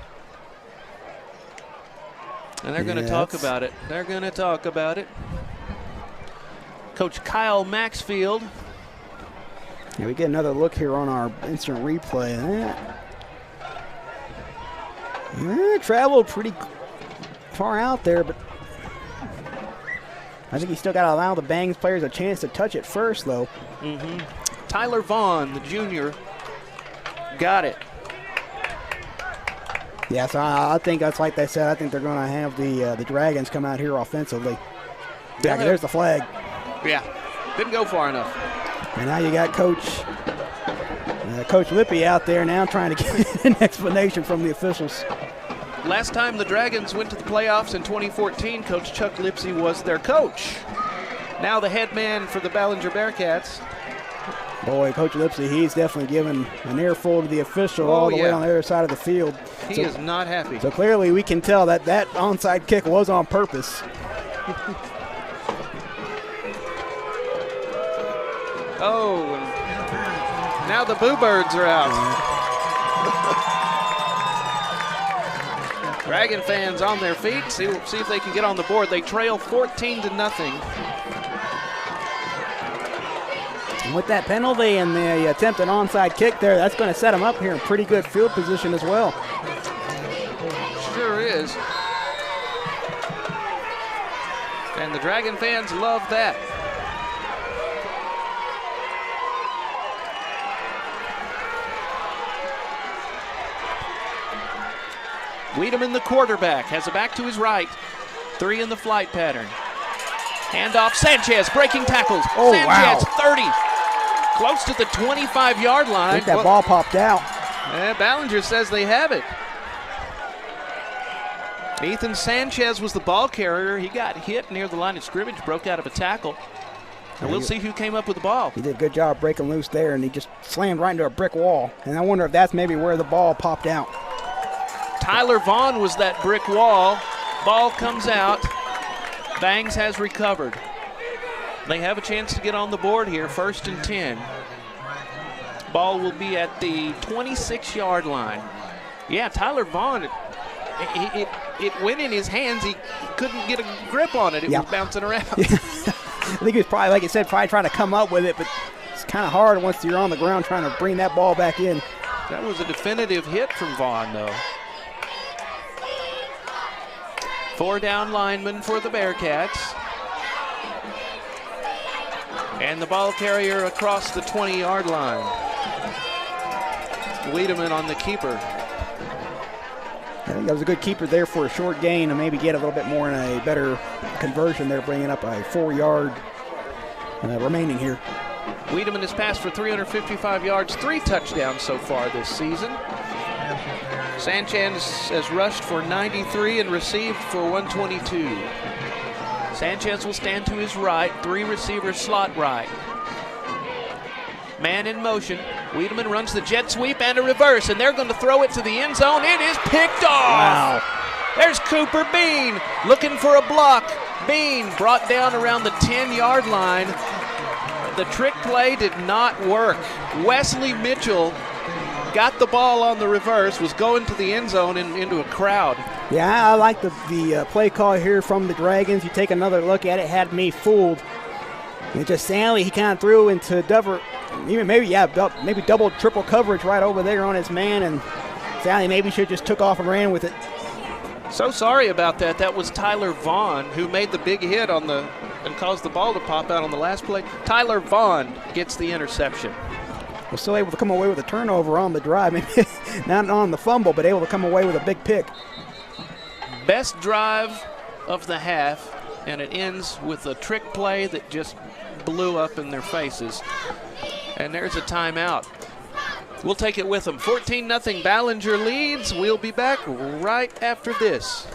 And they're going to talk about it. They're going to talk about it. Coach Kyle Maxfield. Yeah, we get another look here on our instant replay. Traveled pretty far out there, but I think you still got to allow the Bangs players a chance to touch it first, though. Tyler Vaughn, the junior, got it. Yeah, so I think that's like they said. I think they're going to have the Dragons come out here offensively. Yeah, there's the flag. Yeah, didn't go far enough. And now you got Coach Lippy out there now trying to get an explanation from the officials. Last time the Dragons went to the playoffs in 2014, Coach Chuck Lipsy was their coach. Now the head man for the Ballinger Bearcats. Boy, Coach Lipsy, he's definitely given an earful to the official all the way on the other side of the field. He is not happy. So clearly we can tell that that onside kick was on purpose. Oh, and now the Boo Birds are out. Dragon fans on their feet. See if they can get on the board. They trail 14-0. And with that penalty and the attempted onside kick there, that's going to set them up here in pretty good field position as well. Sure is. And the Dragon fans love that. Wiedemann, the quarterback, has a back to his right. 3 in the flight pattern. Handoff, Sanchez breaking tackles. Oh, Sanchez, wow. 30. Close to the 25-yard line. I think that ball popped out. Ballinger says they have it. Ethan Sanchez was the ball carrier. He got hit near the line of scrimmage, broke out of a tackle. And we'll see who came up with the ball. He did a good job breaking loose there, and he just slammed right into a brick wall. And I wonder if that's maybe where the ball popped out. Tyler Vaughn was that brick wall. Ball comes out. Bangs has recovered. They have a chance to get on the board here, 1st and 10. Ball will be at the 26-yard line. Yeah, Tyler Vaughn, it went in his hands. He couldn't get a grip on it. It was bouncing around. Yeah. I think he was probably, like you said, probably trying to come up with it, but it's kind of hard once you're on the ground trying to bring that ball back in. That was a definitive hit from Vaughn, though. 4 down linemen for the Bearcats. And the ball carrier across the 20-yard line. Wiedemann on the keeper. I think that was a good keeper there for a short gain and maybe get a little bit more in a better conversion there, bringing up a 4-yard remaining here. Wiedemann has passed for 355 yards, 3 touchdowns so far this season. Sanchez has rushed for 93 and received for 122. Sanchez will stand to his right, 3 receivers slot right. Man in motion. Wiedemann runs the jet sweep and a reverse, and they're going to throw it to the end zone. It is picked off. Wow. There's Cooper Bean looking for a block. Bean brought down around the 10-yard line. The trick play did not work. Wesley Mitchell got the ball on the reverse, was going to the end zone and into a crowd. Yeah, I like the play call here from the Dragons. You take another look at it, had me fooled. And just Sally, he kind of threw into maybe double, triple coverage right over there on his man, and Sally maybe should have just took off and ran with it. So sorry about that. That was Tyler Vaughn who made the big hit and caused the ball to pop out on the last play. Tyler Vaughn gets the interception. We're still able to come away with a turnover on the drive. Maybe not on the fumble, but able to come away with a big pick. Best drive of the half, and it ends with a trick play that just blew up in their faces. And there's a timeout. We'll take it with them. 14-0 Ballinger leads. We'll be back right after this.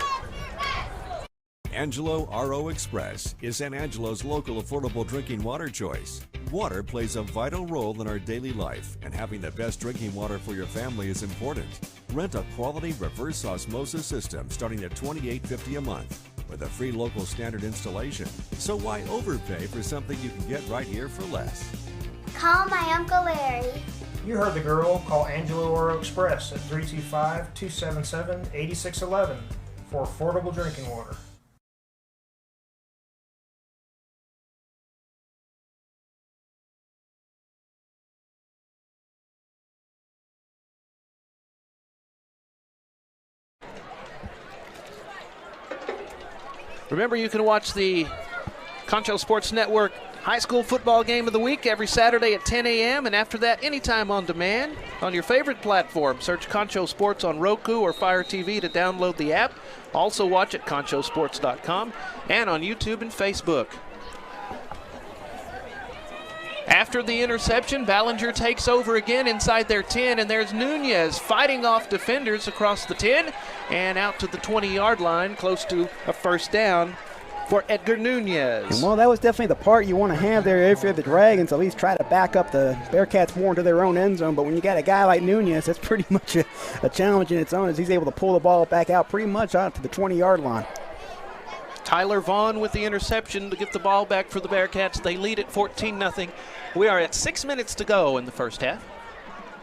Angelo RO Express is San Angelo's local affordable drinking water choice. Water plays a vital role in our daily life, and having the best drinking water for your family is important. Rent a quality reverse osmosis system starting at $28.50 a month with a free local standard installation. So why overpay for something you can get right here for less? Call my Uncle Larry. You heard the girl. Call Angelo Oro Express at 325-277-8611 for affordable drinking water. Remember, you can watch the Concho Sports Network high school football game of the week every Saturday at 10 a.m. and after that, anytime on demand on your favorite platform. Search Concho Sports on Roku or Fire TV to download the app. Also watch at conchosports.com and on YouTube and Facebook. After the interception, Ballinger takes over again inside their 10, and there's Nunez fighting off defenders across the 10 and out to the 20-yard line, close to a first down for Edgar Nunez. And well, that was definitely the part you want to have there if you're the Dragons, at least try to back up the Bearcats more into their own end zone. But when you got a guy like Nunez, that's pretty much a challenge in its own, as he's able to pull the ball back out pretty much out to the 20-yard line. Tyler Vaughn with the interception to get the ball back for the Bearcats. They lead at 14-0. We are at 6 minutes to go in the first half.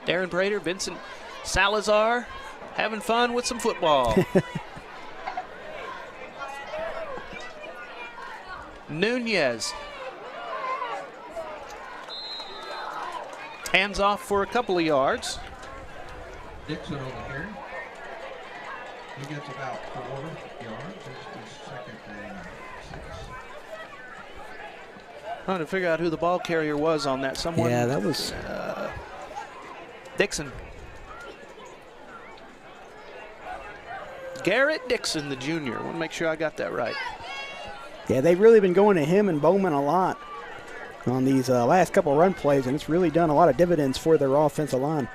Darren Brader, Vincent Salazar having fun with some football. Nunez. Hands off for a couple of yards. Dixon over here. He gets about 4 yards. It's second and 6. Trying to figure out who the ball carrier was on that. Someone. Yeah, that was Dixon. Garrett Dixon, the junior. I want to make sure I got that right. Yeah, they've really been going to him and Bowman a lot on these last couple run plays, and it's really done a lot of dividends for their offensive line.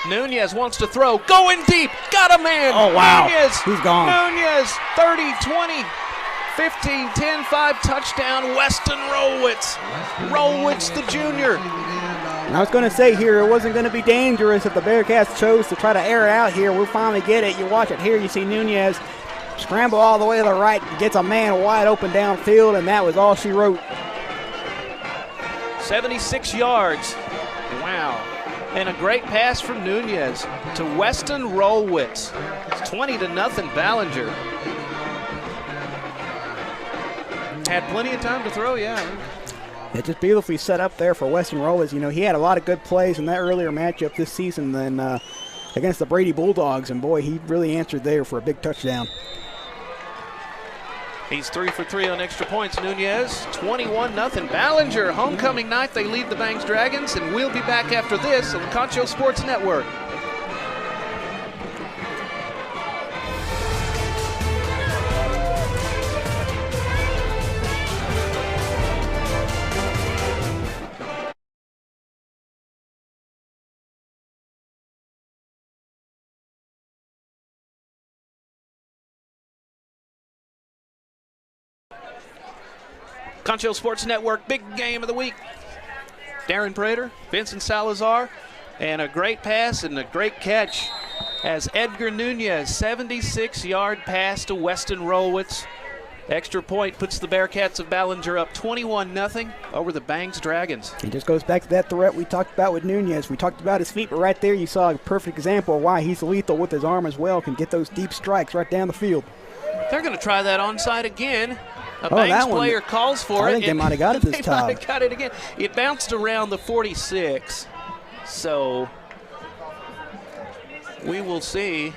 Nunez wants to throw, going deep, got a man. Oh, wow. Nunez, he's gone. Nunez, 30, 20, 15, 10, 5, touchdown, Weston Rolwitz. Rolwitz, the junior. And I was going to say here, it wasn't going to be dangerous if the Bearcats chose to try to air it out here. We'll finally get it. You watch it here. You see Nunez scramble all the way to the right, gets a man wide open downfield, and that was all she wrote. 76 yards. Wow. And a great pass from Nunez to Weston Rolwitz. It's 20-0 Ballinger. Had plenty of time to throw, yeah. It just beautifully set up there for Weston Rolwitz. You know, he had a lot of good plays in that earlier matchup this season than against the Brady Bulldogs, and boy, he really answered there for a big touchdown. He's 3 for 3 on extra points. Nunez, 21-0 Ballinger. Homecoming night, they lead the Bangs Dragons, and we'll be back after this on the Concho Sports Network. Concho Sports Network, big game of the week. Darren Prater, Vincent Salazar, and a great pass and a great catch as Edgar Nunez, 76-yard pass to Weston Rolwitz. Extra point puts the Bearcats of Ballinger up 21-0 over the Bangs Dragons. It just goes back to that threat we talked about with Nunez. We talked about his feet, but right there you saw a perfect example of why he's lethal with his arm as well, can get those deep strikes right down the field. They're going to try that onside again. A Bangs player calls for it. I think they might have got it this time. They might have got it again. It bounced around the 46. So we will see.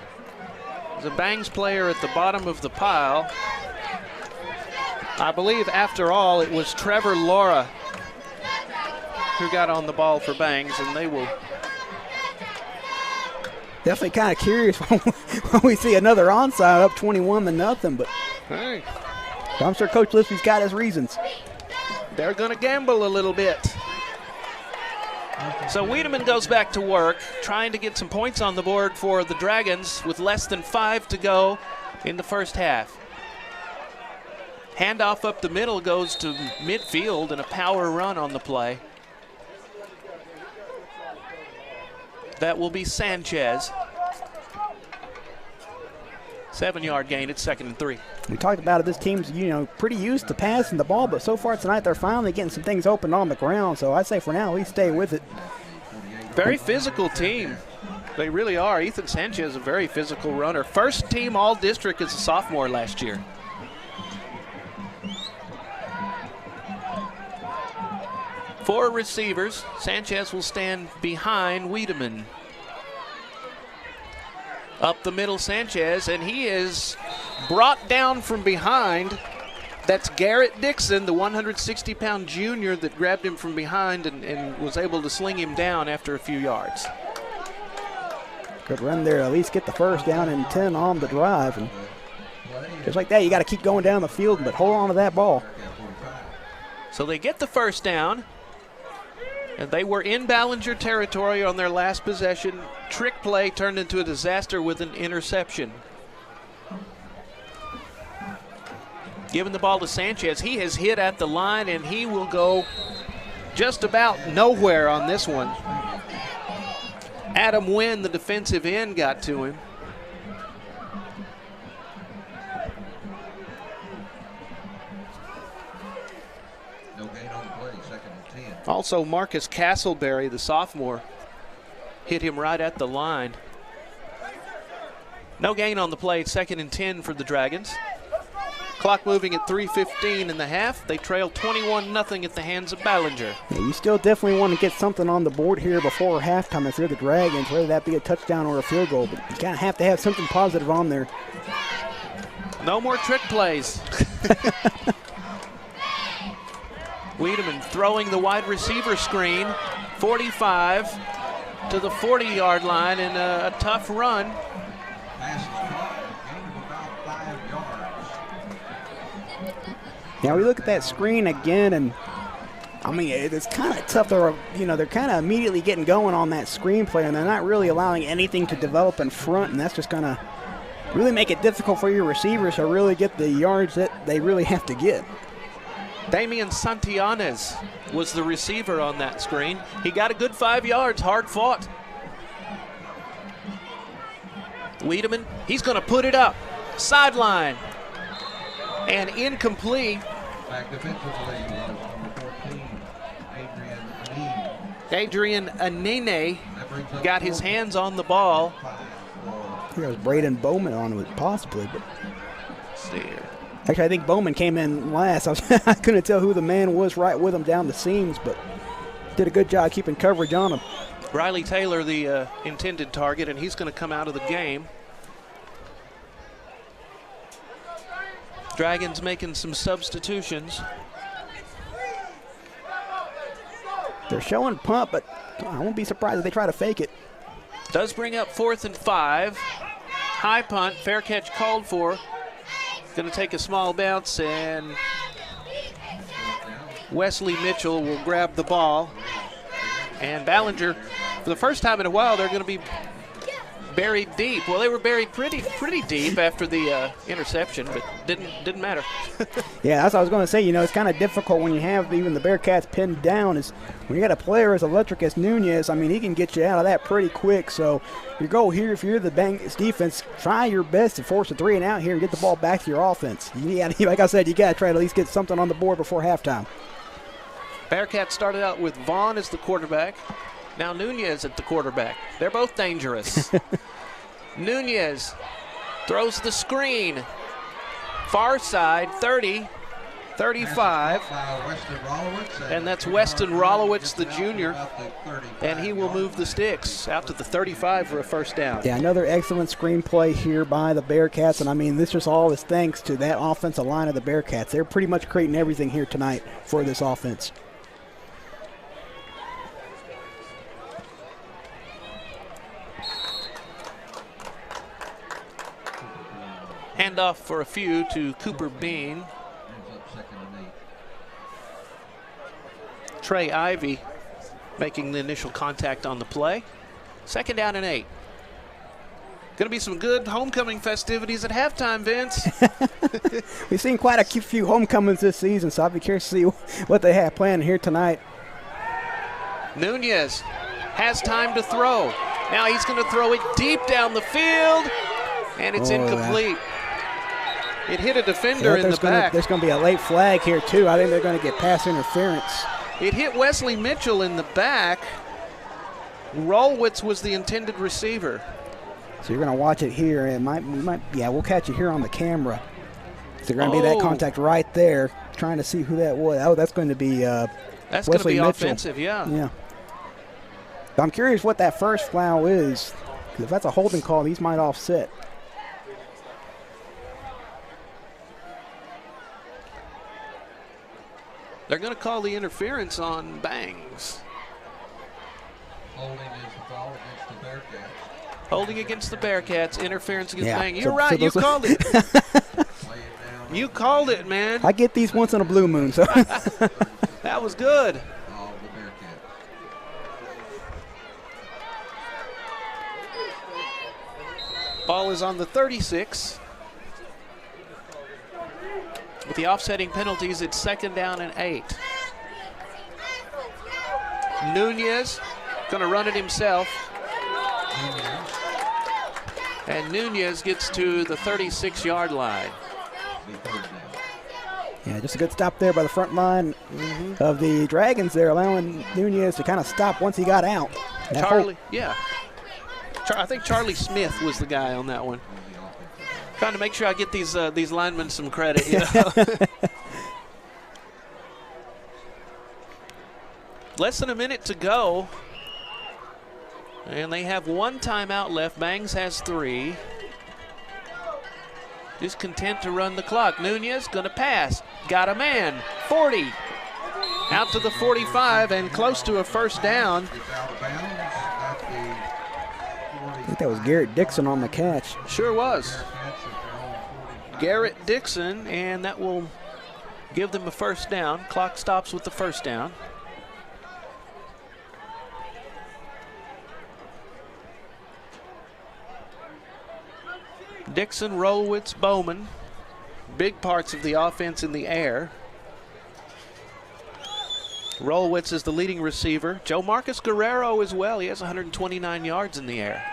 The Bangs player at the bottom of the pile. I believe, after all, it was Trevor Laura who got on the ball for Bangs, and they will. Definitely kind of curious when we see another onside up 21-0, but. Hey. I'm sure Coach Lipsey's got his reasons. They're going to gamble a little bit. So Wiedemann goes back to work, trying to get some points on the board for the Dragons with less than 5 to go in the first half. Handoff up the middle goes to midfield and a power run on the play. That will be Sanchez. 7-yard gain at 2nd and 3. We talked about it. This team's, pretty used to passing the ball, but so far tonight they're finally getting some things open on the ground. So I say for now, we stay with it. Very physical team. They really are. Ethan Sanchez is a very physical runner. First team all-district as a sophomore last year. Four receivers. Sanchez will stand behind Wiedemann. Up the middle, Sanchez, and he is brought down from behind. That's Garrett Dixon, the 160-pound junior that grabbed him from behind and was able to sling him down after a few yards. Good run there, at least get the first down and 10 on the drive. And just like that, you got to keep going down the field, but hold on to that ball. So they get the first down. And they were in Ballinger territory on their last possession. Trick play turned into a disaster with an interception. Giving the ball to Sanchez. He has hit at the line, and he will go just about nowhere on this one. Adam Wynn, the defensive end, got to him. Also, Marcus Castleberry, the sophomore, hit him right at the line. No gain on the play, 2nd and 10 for the Dragons. Clock moving at 3:15 in the half. They trail 21-0 at the hands of Ballinger. Yeah, you still definitely want to get something on the board here before halftime if you're the Dragons, whether that be a touchdown or a field goal. But you kind of have to have something positive on there. No more trick plays. Wiedemann throwing the wide receiver screen, 45 to the 40-yard line in a tough run. Now we look at that screen again, and I mean, it's kind of tough. They're kind of immediately getting going on that screen play, and they're not really allowing anything to develop in front, and that's just going to really make it difficult for your receivers to really get the yards that they really have to get. Damian Santillanes was the receiver on that screen. He got a good 5 yards, hard fought. Wiedemann, he's going to put it up. Sideline. And incomplete. Back defensively, number 14, Adrian Anene got his hands on the ball. I think it was Braden Bowman on it, possibly. But Let's see here. actually, I think Bowman came in last. I couldn't tell who the man was right with him down the seams, but did a good job keeping coverage on him. Riley Taylor, the intended target, and he's going to come out of the game. Dragons making some substitutions. They're showing punt, but I won't be surprised if they try to fake it. Does bring up 4th and 5. High punt, fair catch called for. Going to take a small bounce, and Wesley Mitchell will grab the ball. And Ballinger, for the first time in a while, they're going to be buried deep. Well, they were buried pretty deep after the interception, but didn't matter. Yeah, that's what I was going to say. You know, it's kind of difficult when you have even the Bearcats pinned down. Is when you got a player as electric as Nunez. I mean, he can get you out of that pretty quick. So your goal here, if you're the Bangs defense, try your best to force a 3 and out here and get the ball back to your offense. Like I said, you got to try to at least get something on the board before halftime. Bearcats started out with Vaughn as the quarterback. Now Nunez at the quarterback. They're both dangerous. Nunez throws the screen. Far side, 30, 35. And that's Weston Rolowitz, the junior. And he will move the sticks out to the 35 for a first down. Yeah, another excellent screenplay here by the Bearcats. And, I mean, this just all is thanks to that offensive line of the Bearcats. They're pretty much creating everything here tonight for this offense. Handoff for a few to Cooper Bean. Trey Ivy making the initial contact on the play. 2nd down and 8. Going to be some good homecoming festivities at halftime, Vince. We've seen quite a few homecomings this season, so I'll be curious to see what they have planned here tonight. Nunez has time to throw. Now he's going to throw it deep down the field, and it's incomplete. It hit a defender in the back. There's going to be a late flag here, too. I think they're going to get pass interference. It hit Wesley Mitchell in the back. Rolowitz was the intended receiver. So you're going to watch it here, and we'll catch it here on the camera. So they're going to be that contact right there, trying to see who that was. Oh, that's going to be that's Wesley going to be Mitchell. Offensive, yeah. Yeah. I'm curious what that first foul is, because if that's a holding call, these might offset. They're going to call the interference on Bangs. Holding is the call against the Bearcats. Holding against the Bearcats, interference against Bangs. So You're right, you called it. You called it, man. I get these once in a blue moon. So That was good. All the Bearcats. Ball is on the 36. With the offsetting penalties, it's 2nd down and 8. Nunez going to run it himself. And Nunez gets to the 36-yard line. yeah, just a good stop there by the front line of the Dragons there, allowing Nunez to kind of stop once he got out. Charlie, yeah. I think Charlie Smith was the guy on that one. Trying to make sure I get these linemen some credit, you know. Less than a minute to go. And they have 1 timeout left. Bangs has 3. Just content to run the clock. Nunez going to pass. Got a man. 40. Out to the 45 and close to a first down. I think that was Garrett Dixon on the catch. Sure was. Garrett Dixon, and that will give them a first down. Clock stops with the first down. Dixon, Rolowitz, Bowman, big parts of the offense in the air. Rolowitz is the leading receiver. Joe Marcus Guerrero as well. He has 129 yards in the air.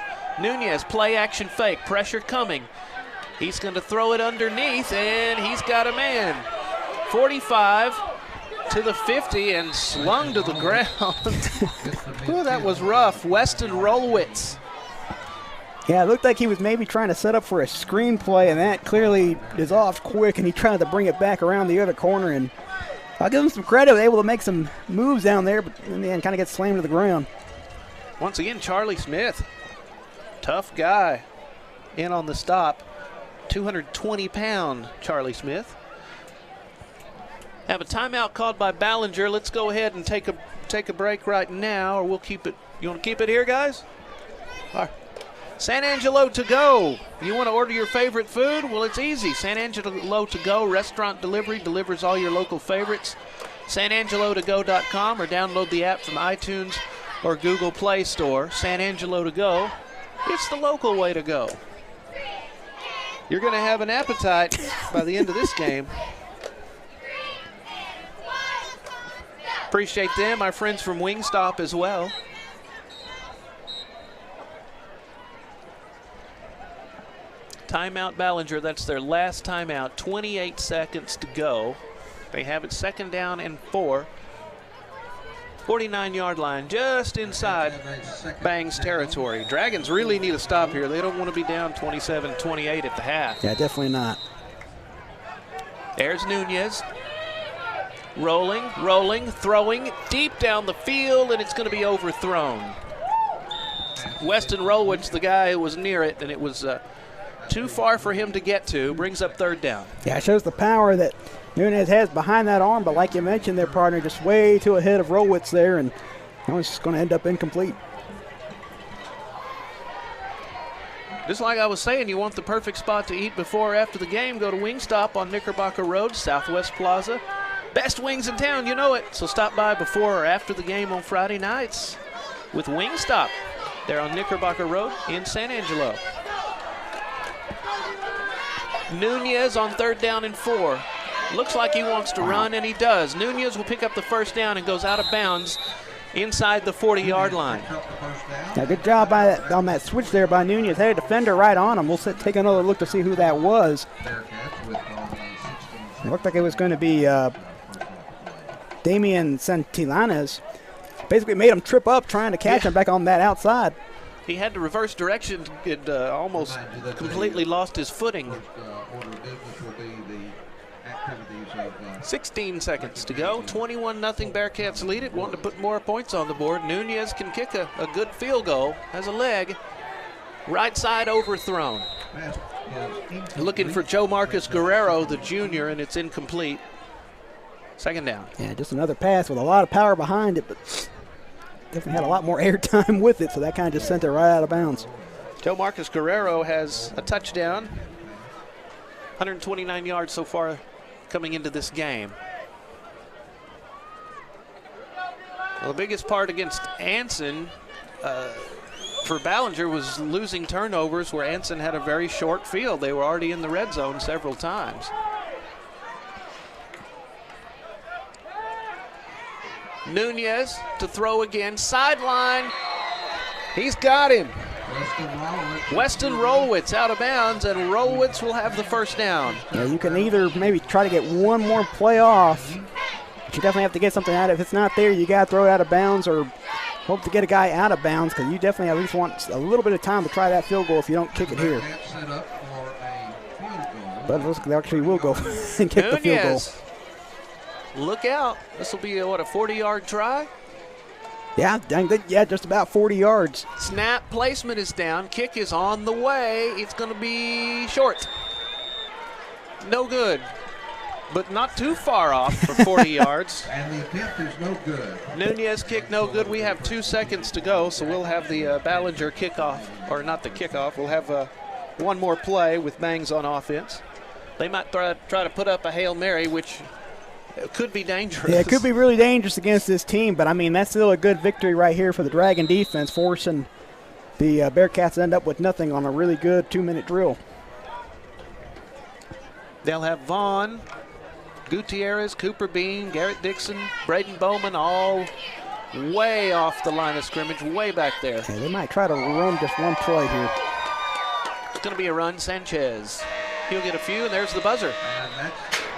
Nunez, play action fake, pressure coming. He's going to throw it underneath, and he's got a man. 45 to the 50 and slung to the ground. Ooh, that was rough. Weston Rolowitz. Yeah, it looked like he was maybe trying to set up for a screenplay, and that clearly is off quick, and he tried to bring it back around the other corner. And I'll give him some credit. Able to make some moves down there, but in the end kind of gets slammed to the ground. Once again, Charlie Smith. Tough guy in on the stop. 220-pound Charlie Smith. Have a timeout called by Ballinger. Let's go ahead and take a break right now, or we'll keep it. You want to keep it here, guys? All right. San Angelo to go. You want to order your favorite food? Well, it's easy. San Angelo to go restaurant delivery delivers all your local favorites. SanAngeloToGo.com or download the app from iTunes or Google Play Store. San Angelo to go. It's the local way to go. You're going to have an appetite by the end of this game. Appreciate them, our friends from Wingstop as well. Timeout Ballinger, that's their last timeout. 28 seconds to go. They have it 2nd down and 4. 49-yard line, just inside Bangs territory. Dragons really need a stop here. They don't want to be down 27-28 at the half. Yeah, definitely not. There's Nunez. Rolling, throwing deep down the field, and it's going to be overthrown. Weston Rolowitz, the guy who was near it, and it was too far for him to get to. Brings up 3rd down. Yeah, it shows the power that Nunez has behind that arm, but like you mentioned, their partner just way too ahead of Rolowitz there, and it's just going to end up incomplete. Just like I was saying, you want the perfect spot to eat before or after the game, go to Wingstop on Knickerbocker Road, Southwest Plaza. Best wings in town, you know it. So stop by before or after the game on Friday nights with Wingstop. They're on Knickerbocker Road in San Angelo. Nunez on 3rd down and 4. Looks like he wants to run, and he does. Nunez will pick up the 1st down and goes out of bounds inside the 40-yard line. Yeah, good job on that switch there by Nunez. Had a defender right on him. We'll take another look to see who that was. It looked like it was going to be Damian Santillanes. Basically made him trip up trying to catch him back on that outside. He had to reverse direction and almost completely lost his footing. 16 seconds to go. 21-0 Bearcats lead it. Wanting to put more points on the board. Nunez can kick a good field goal. Has a leg. Right side overthrown. Looking for Joe Marcus Guerrero, the junior, and it's incomplete. 2nd down. Yeah, just another pass with a lot of power behind it, but definitely had a lot more airtime with it, so that kind of just sent it right out of bounds. Joe Marcus Guerrero has a touchdown. 129 yards so far coming into this game. Well, the biggest part against Anson for Ballinger was losing turnovers where Anson had a very short field. They were already in the red zone several times. Nunez to throw again. Sideline. He's got him. Weston Rolowitz out of bounds, and Rolowitz will have the 1st down. Yeah, you can either maybe try to get one more play off, but you definitely have to get something out of it. If it's not there, you got to throw it out of bounds or hope to get a guy out of bounds, because you definitely at least want a little bit of time to try that field goal if you don't kick it here. But it looks like they actually will go and kick the field goal. Look out. This will be, a 40-yard try? Yeah, just about 40 yards. Snap placement is down. Kick is on the way. It's going to be short. No good, but not too far off for 40 yards. And the attempt is no good. Nunez kick no good. We have 2 seconds to go, so we'll have the Ballinger kickoff, or not the kickoff. We'll have one more play with Bangs on offense. They might try to put up a Hail Mary, which could be dangerous. Yeah, it could be really dangerous against this team, but I mean, that's still a good victory right here for the Dragon defense, forcing the Bearcats to end up with nothing on a really good 2-minute drill. They'll have Vaughn Gutierrez, Cooper Bean, Garrett Dixon, Braden Bowman, all way off the line of scrimmage, way back there. Okay, they might try to run just one play here. It's going to be a run. Sanchez. He'll get a few, and there's the buzzer.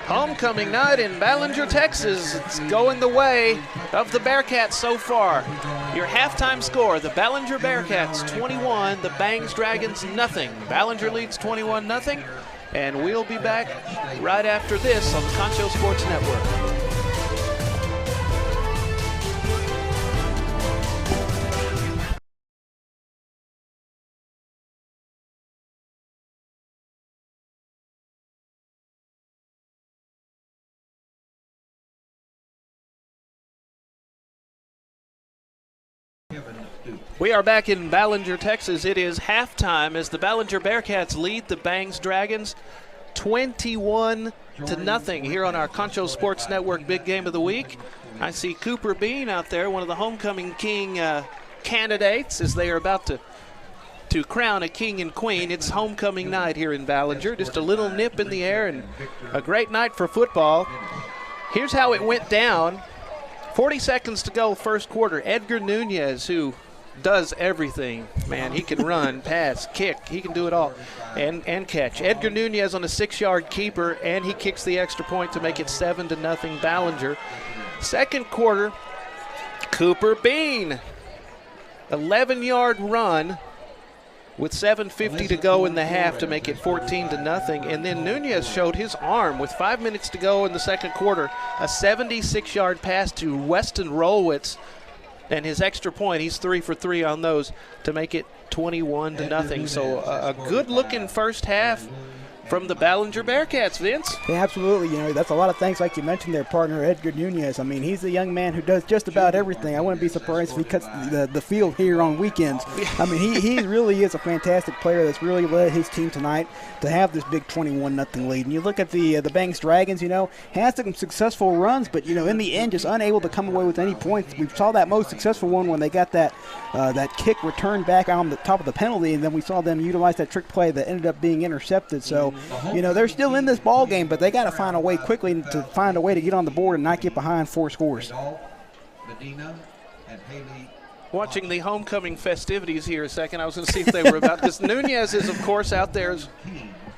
Homecoming night in Ballinger, Texas. It's going the way of the Bearcats so far. Your halftime score, the Ballinger Bearcats 21, the Bangs Dragons nothing. Ballinger leads 21-0, and we'll be back right after this on the Concho Sports Network. We are back in Ballinger, Texas. It is halftime as the Ballinger Bearcats lead the Bangs Dragons 21-0 here on our Concho Sports Network Big Game of the Week. I see Cooper Bean out there, one of the homecoming king candidates, as they are about to crown a king and queen. It's homecoming night here in Ballinger. Just a little nip in the air and a great night for football. Here's how it went down. 40 seconds to go, first quarter. Edgar Nunez, who does everything. Man, he can run, pass, kick. He can do it all and catch. Edgar Nunez on a 6-yard keeper, and he kicks the extra point to make it 7-0 Ballinger. Second quarter, Cooper Bean, 11-yard run with 7:50 to go in the half to make it 14-0. And then Nunez showed his arm with 5 minutes to go in the second quarter. A 76-yard pass to Weston Rolwitz. And his extra point, he's 3 for 3 on those to make it 21-0. So a good-looking first half from the Ballinger Bearcats, Vince. Yeah, absolutely. You know, that's a lot of things, like you mentioned there, partner Edgar Nunez. I mean, he's a young man who does just about everything. I wouldn't be surprised if he cuts the field here on weekends. I mean, he really is a fantastic player that's really led his team tonight to have this big 21-0 lead. And you look at the Banks Dragons, you know, has some successful runs, but, you know, in the end, just unable to come away with any points. We saw that most successful one when they got that kick returned back on the top of the penalty, and then we saw them utilize that trick play that ended up being intercepted. So, you know, they're still in this ball game, but they got to find a way quickly to find a way to get on the board and not get behind 4 scores. Watching the homecoming festivities here a second, I was going to see if they were about, because Nunez is, of course, out there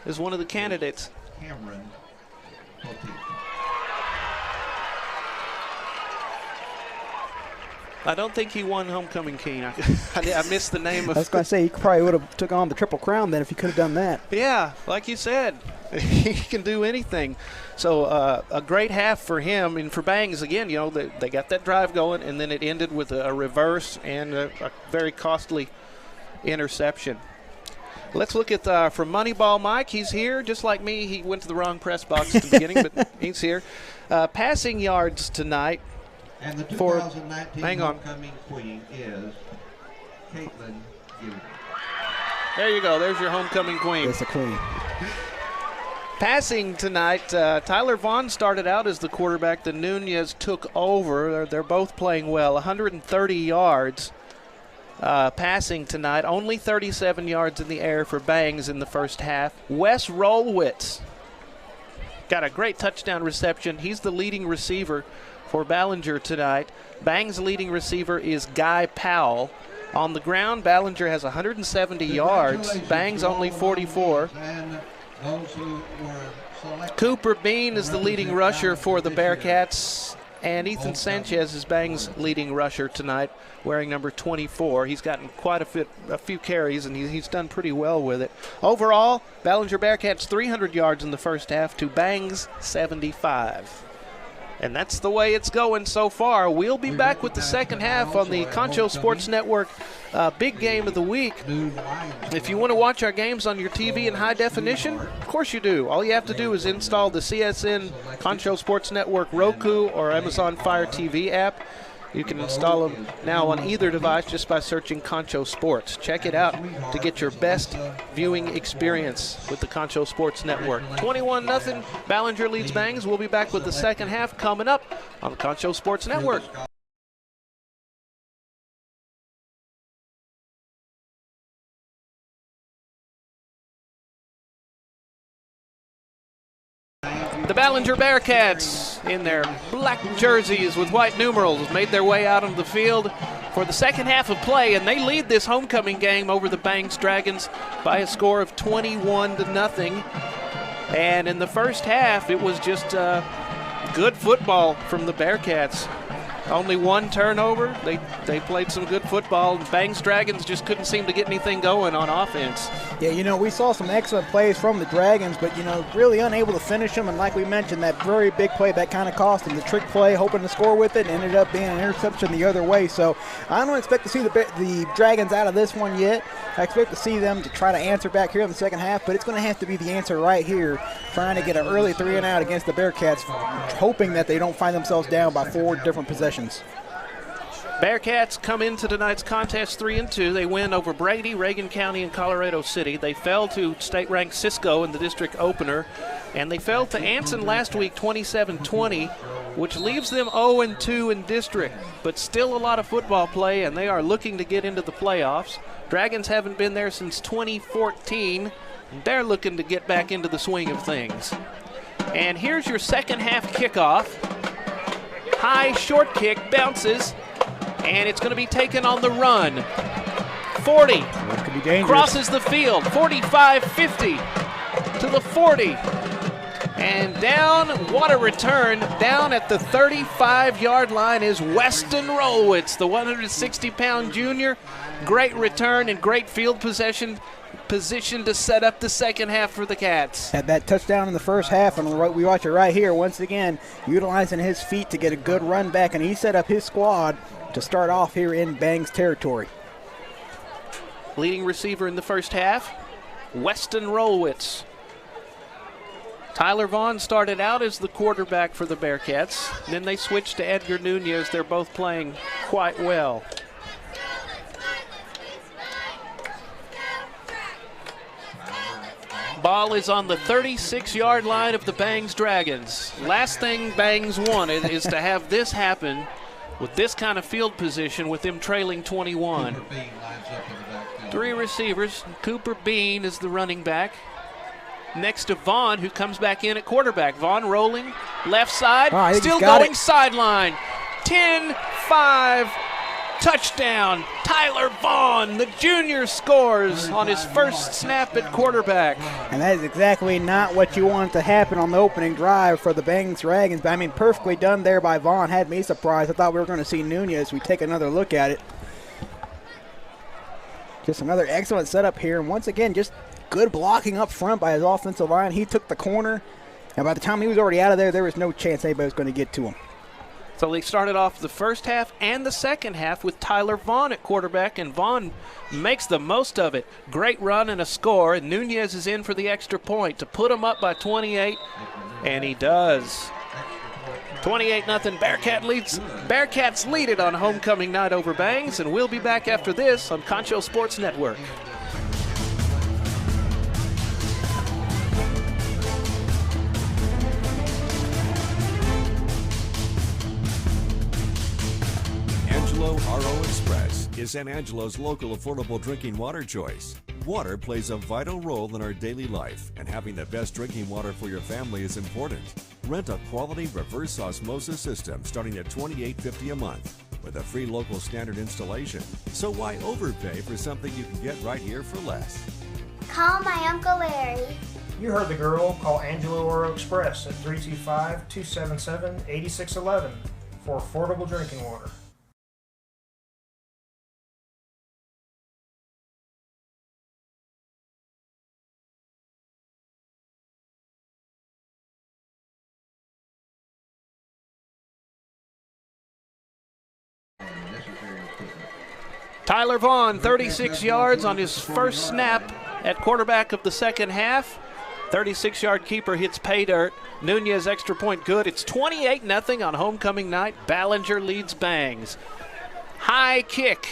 as one of the candidates. I don't think he won homecoming king. I missed the name of. I was going to say, he probably would have took on the Triple Crown then if he could have done that. Yeah, like you said, he can do anything. So a great half for him. And for Bangs, again, you know, they got that drive going, and then it ended with a reverse and a very costly interception. Let's look at from Moneyball Mike. He's here, just like me. He went to the wrong press box at the beginning, but he's here. Passing yards tonight. And the 2019 homecoming queen is Caitlin Gilbert. There you go. There's your homecoming queen. It's a queen. Passing tonight, Tyler Vaughn started out as the quarterback. Then Nunez took over. They're both playing well. 130 yards passing tonight. Only 37 yards in the air for Bangs in the first half. Wes Rolwitz got a great touchdown reception. He's the leading receiver for Ballinger tonight. Bangs' leading receiver is Guy Powell. On the ground, Ballinger has 170 yards. Bangs only 44. Cooper Bean is the leading rusher for the Bearcats. And Ethan Sanchez is Bangs' leading rusher tonight, wearing number 24. He's gotten quite a few carries, and he's done pretty well with it. Overall, Ballinger Bearcats 300 yards in the first half to Bangs' 75. And that's the way it's going so far. We'll be back with the second half on the Concho Sports Network Big Game of the Week. If you want to watch our games on your TV in high definition, of course you do. All you have to do is install the CSN Concho Sports Network Roku or Amazon Fire TV app. You can install them now on either device just by searching Concho Sports. Check it out to get your best viewing experience with the Concho Sports Network. 21-0, Ballinger leads Bangs. We'll be back with the second half coming up on the Concho Sports Network. The Ballinger Bearcats, in their black jerseys with white numerals, made their way out onto the field for the second half of play, and they lead this homecoming game over the Bangs Dragons by a score of 21-0. And in the first half, it was just good football from the Bearcats. Only one turnover. They played some good football. Bangs Dragons just couldn't seem to get anything going on offense. Yeah, we saw some excellent plays from the Dragons, but, really unable to finish them. And like we mentioned, that very big play, that kind of cost them. The trick play, hoping to score with it, ended up being an interception the other way. So I don't expect to see the Dragons out of this one yet. I expect to see them to try to answer back here in the second half, but it's going to have to be the answer right here, trying to get an early 3-and-out against the Bearcats, hoping that they don't find themselves down by 4 different possessions. Bearcats come into tonight's contest 3-2. They win over Brady, Reagan County, and Colorado City. They fell to state-ranked Cisco in the district opener, and they fell to Anson last week 27-20, which leaves them 0-2 in district, but still a lot of football play, and they are looking to get into the playoffs. Dragons haven't been there since 2014. They're looking to get back into the swing of things. And here's your second half kickoff. High short kick, bounces, and it's going to be taken on the run. 40, crosses the field, 45-50 to the 40. And down, what a return, down at the 35-yard line is Weston Rolwitz, the 160-pound junior. Great return and great field position to set up the second half for the Cats. Had that touchdown in the first half, and we watch it right here, once again, utilizing his feet to get a good run back, and he set up his squad to start off here in Bangs territory. Leading receiver in the first half, Weston Rolwitz. Tyler Vaughn started out as the quarterback for the Bearcats. Then they switched to Edgar Nunez. They're both playing quite well. Ball is on the 36-yard line of the Bangs Dragons. Last thing Bangs wanted is to have this happen with this kind of field position with them trailing 21. 3 receivers. Cooper Bean is the running back. Next to Vaughn, who comes back in at quarterback. Vaughn rolling left side, still going sideline. 10-5. Touchdown, Tyler Vaughn, the junior, scores on his first snap at quarterback. And that is exactly not what you want to happen on the opening drive for the Bangs Dragons. But perfectly done there by Vaughn. Had me surprised. I thought we were going to see Nunez. We take another look at it. Just another excellent setup here. And once again, just good blocking up front by his offensive line. He took the corner. And by the time he was already out of there, there was no chance anybody was going to get to him. So they started off the first half and the second half with Tyler Vaughn at quarterback, and Vaughn makes the most of it. Great run and a score, and Nunez is in for the extra point to put him up by 28, and he does. 28-0, Bearcats lead it on homecoming night over Bangs, and we'll be back after this on Concho Sports Network. RO Express is San Angelo's local affordable drinking water choice. Water plays a vital role in our daily life, and having the best drinking water for your family is important. Rent a quality reverse osmosis system starting at $28.50 a month with a free local standard installation. So why overpay for something you can get right here for less? Call my Uncle Larry. You heard the girl. Call Angelo Oro Express at 325-277-8611 for affordable drinking water. Tyler Vaughn, 36 yards on his first snap at quarterback of the second half. 36-yard keeper hits pay dirt. Nunez extra point good. It's 28-0 on homecoming night. Ballinger leads Bangs. High kick.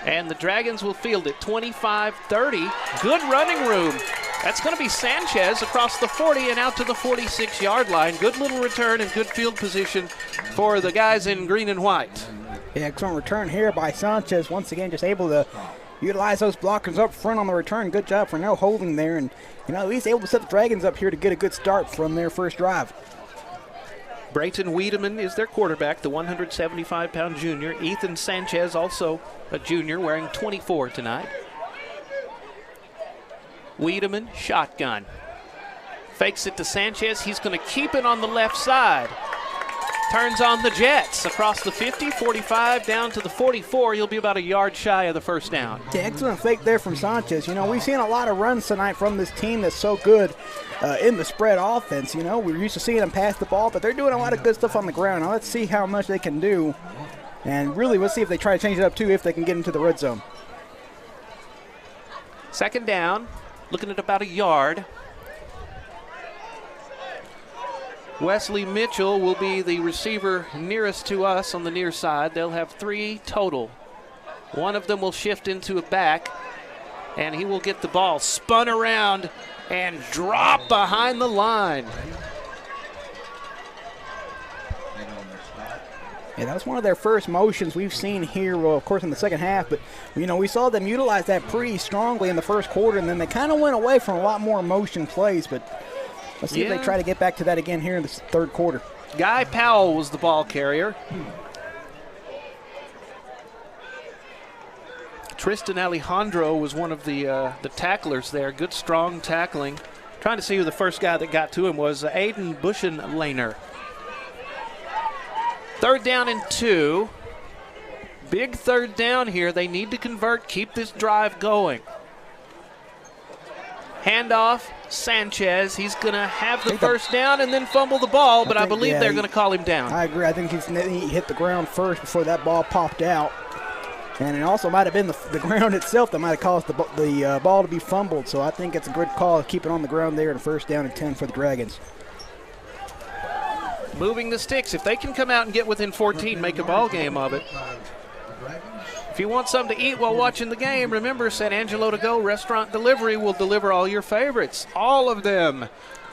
And the Dragons will field it 25-30. Good running room. That's going to be Sanchez across the 40 and out to the 46-yard line. Good little return and good field position for the guys in green and white. Yeah, excellent return here by Sanchez. Once again, just able to utilize those blockers up front on the return. Good job for no holding there. And, he's able to set the Dragons up here to get a good start from their first drive. Brayton Wiedemann is their quarterback, the 175-pound junior. Ethan Sanchez, also a junior, wearing 24 tonight. Wiedemann, shotgun. Fakes it to Sanchez. He's going to keep it on the left side. Turns on the Jets across the 50, 45, down to the 44. He'll be about a yard shy of the first down. Yeah, excellent fake there from Sanchez. We've seen a lot of runs tonight from this team that's so good in the spread offense. We're used to seeing them pass the ball, but they're doing a lot of good stuff on the ground. Now let's see how much they can do. And really, let's see if they try to change it up, too, if they can get into the red zone. Second down, looking at about a yard. Wesley Mitchell will be the receiver nearest to us on the near side. They'll have 3 total. One of them will shift into a back, and he will get the ball spun around and drop behind the line. Yeah, that was one of their first motions we've seen here, well, of course, in the second half. But, we saw them utilize that pretty strongly in the first quarter, and then they kind of went away from a lot more motion plays. But let's see if they try to get back to that again here in the third quarter. Guy Powell was the ball carrier. Tristan Alejandro was one of the tacklers there. Good, strong tackling. Trying to see who the first guy that got to him was. Aiden Buschenlehner. Third down and 2. Big third down here. They need to convert, keep this drive going. Handoff, Sanchez. He's going to have the first down and then fumble the ball, but I believe they're going to call him down. I agree. I think he hit the ground first before that ball popped out. And it also might have been the ground itself that might have caused the ball to be fumbled. So I think it's a good call to keep it on the ground there, and first down and 10 for the Dragons. Moving the sticks. If they can come out and get within 14, make a ball game of it. If you want something to eat while watching the game, remember San Angelo To Go Restaurant Delivery will deliver all your favorites, all of them.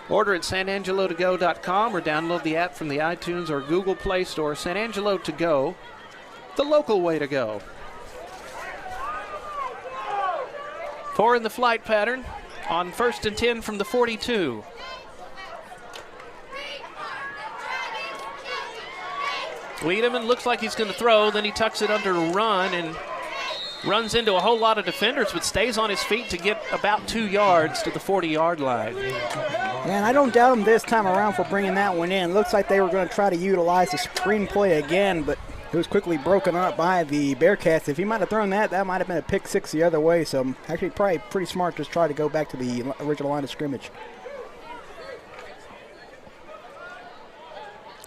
Order at sanangelotogo.com or download the app from the iTunes or Google Play Store. San Angelo To Go, the local way to go. 4 in the flight pattern on 1st and 10 from the 42. Wiedemann looks like he's going to throw, then he tucks it under a run and runs into a whole lot of defenders, but stays on his feet to get about 2 yards to the 40-yard line. And I don't doubt him this time around for bringing that one in. Looks like they were going to try to utilize the screen play again, but it was quickly broken up by the Bearcats. If he might have thrown that might have been a pick six the other way. So actually probably pretty smart to try to go back to the original line of scrimmage.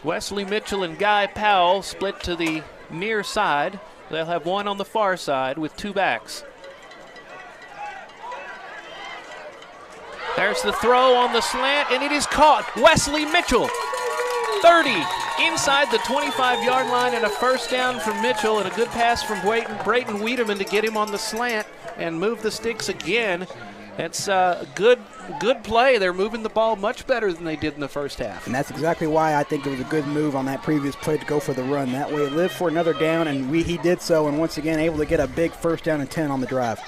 Wesley Mitchell and Guy Powell split to the near side. They'll have one on the far side with 2 backs. There's the throw on the slant, and it is caught. Wesley Mitchell, 30, inside the 25-yard line, and a first down from Mitchell, and a good pass from Brayton Wiedemann to get him on the slant and move the sticks again. It's a good play. They're moving the ball much better than they did in the first half. And that's exactly why I think it was a good move on that previous play to go for the run. That way it lived for another down, and he did so, and once again able to get a big first down and 10 on the drive.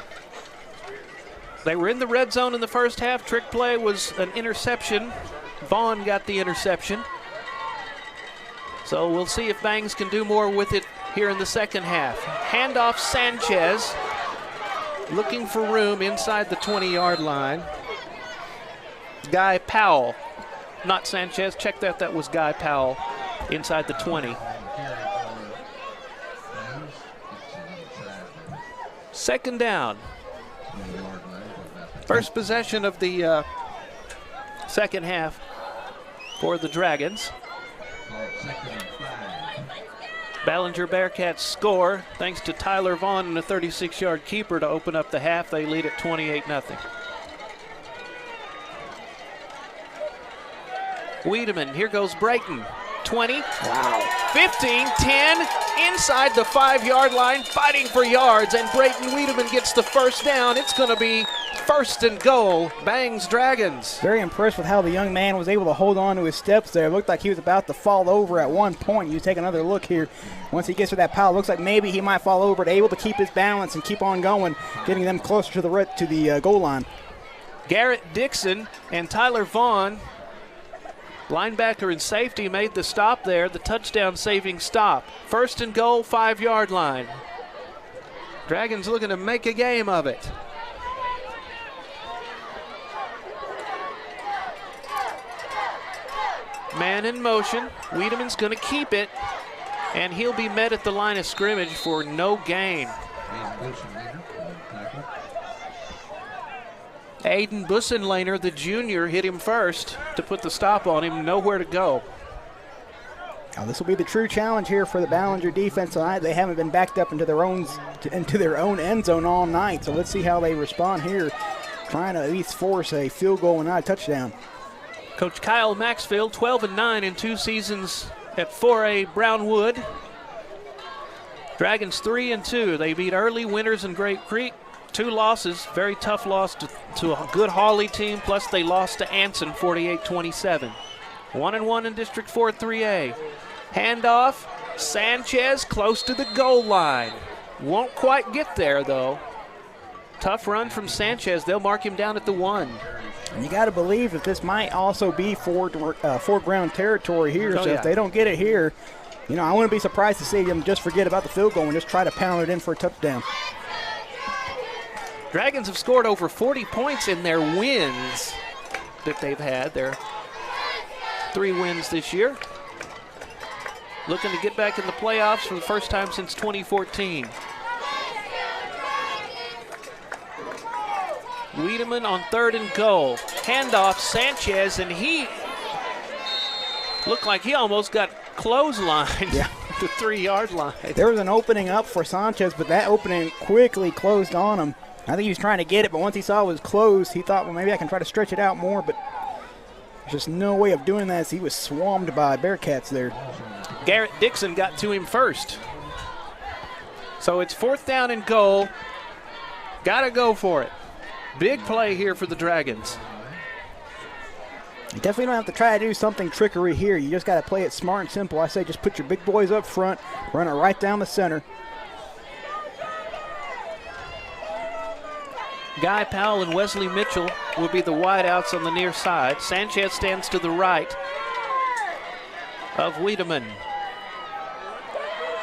They were in the red zone in the first half. Trick play was an interception. Vaughn got the interception. So we'll see if Bangs can do more with it here in the second half. Handoff Sanchez. Looking for room inside the 20-yard line. Guy Powell, not Sanchez. Check that. That was Guy Powell inside the 20. Second down. First possession of the second half for the Dragons. Ballinger Bearcats score thanks to Tyler Vaughn and a 36-yard keeper to open up the half. They lead at 28-0. Wiedemann, here goes Brayton. 20, wow. 15, 10, inside the 5-yard line, fighting for yards, and Brayton Wiedemann gets the first down. It's going to be first and goal, Bangs Dragons. Very impressed with how the young man was able to hold on to his steps there. It looked like he was about to fall over at one point. You take another look here. Once he gets to that pile, it looks like maybe he might fall over, but able to keep his balance and keep on going, getting them closer to the goal line. Garrett Dixon and Tyler Vaughn, linebacker and safety, made the stop there, the touchdown-saving stop. First and goal, 5-yard line. Dragons looking to make a game of it. Man in motion. Wiedemann's going to keep it, and he'll be met at the line of scrimmage for no gain. Aiden Bussenlaner, the junior, hit him first to put the stop on him. Nowhere to go. Now this will be the true challenge here for the Ballinger defense tonight. They haven't been backed up into their own end zone all night. So let's see how they respond here, trying to at least force a field goal and not a touchdown. Coach Kyle Maxfield, 12-9 in 2 seasons at 4A Brownwood. Dragons 3-2. They beat early winners in Grape Creek. 2 losses, very tough loss to a good Hawley team, plus they lost to Anson 48-27. 1-1 in District 4 3A. Handoff, Sanchez close to the goal line. Won't quite get there though. Tough run from Sanchez. They'll mark him down at the 1. And you got to believe that this might also be foreground territory here. Oh, so yeah. if they don't get it here, you know, I wouldn't be surprised to see them just forget about the field goal and just try to pound it in for a touchdown. Dragons have scored over 40 points in their wins that they've had. Their 3 wins this year. Looking to get back in the playoffs for the first time since 2014. Wiedemann on 3rd and goal. Handoff, Sanchez, and he looked like he almost got clotheslined. Yeah. The 3-yard line. There was an opening up for Sanchez, but that opening quickly closed on him. I think he was trying to get it, but once he saw it was closed, he thought, well, maybe I can try to stretch it out more, but there's just no way of doing that as he was swarmed by Bearcats there. Garrett Dixon got to him first. So it's 4th down and goal. Got to go for it. Big play here for the Dragons. You definitely don't have to try to do something trickery here. You just got to play it smart and simple. I say just put your big boys up front, run it right down the center. Guy Powell and Wesley Mitchell will be the wideouts on the near side. Sanchez stands to the right of Wiedemann.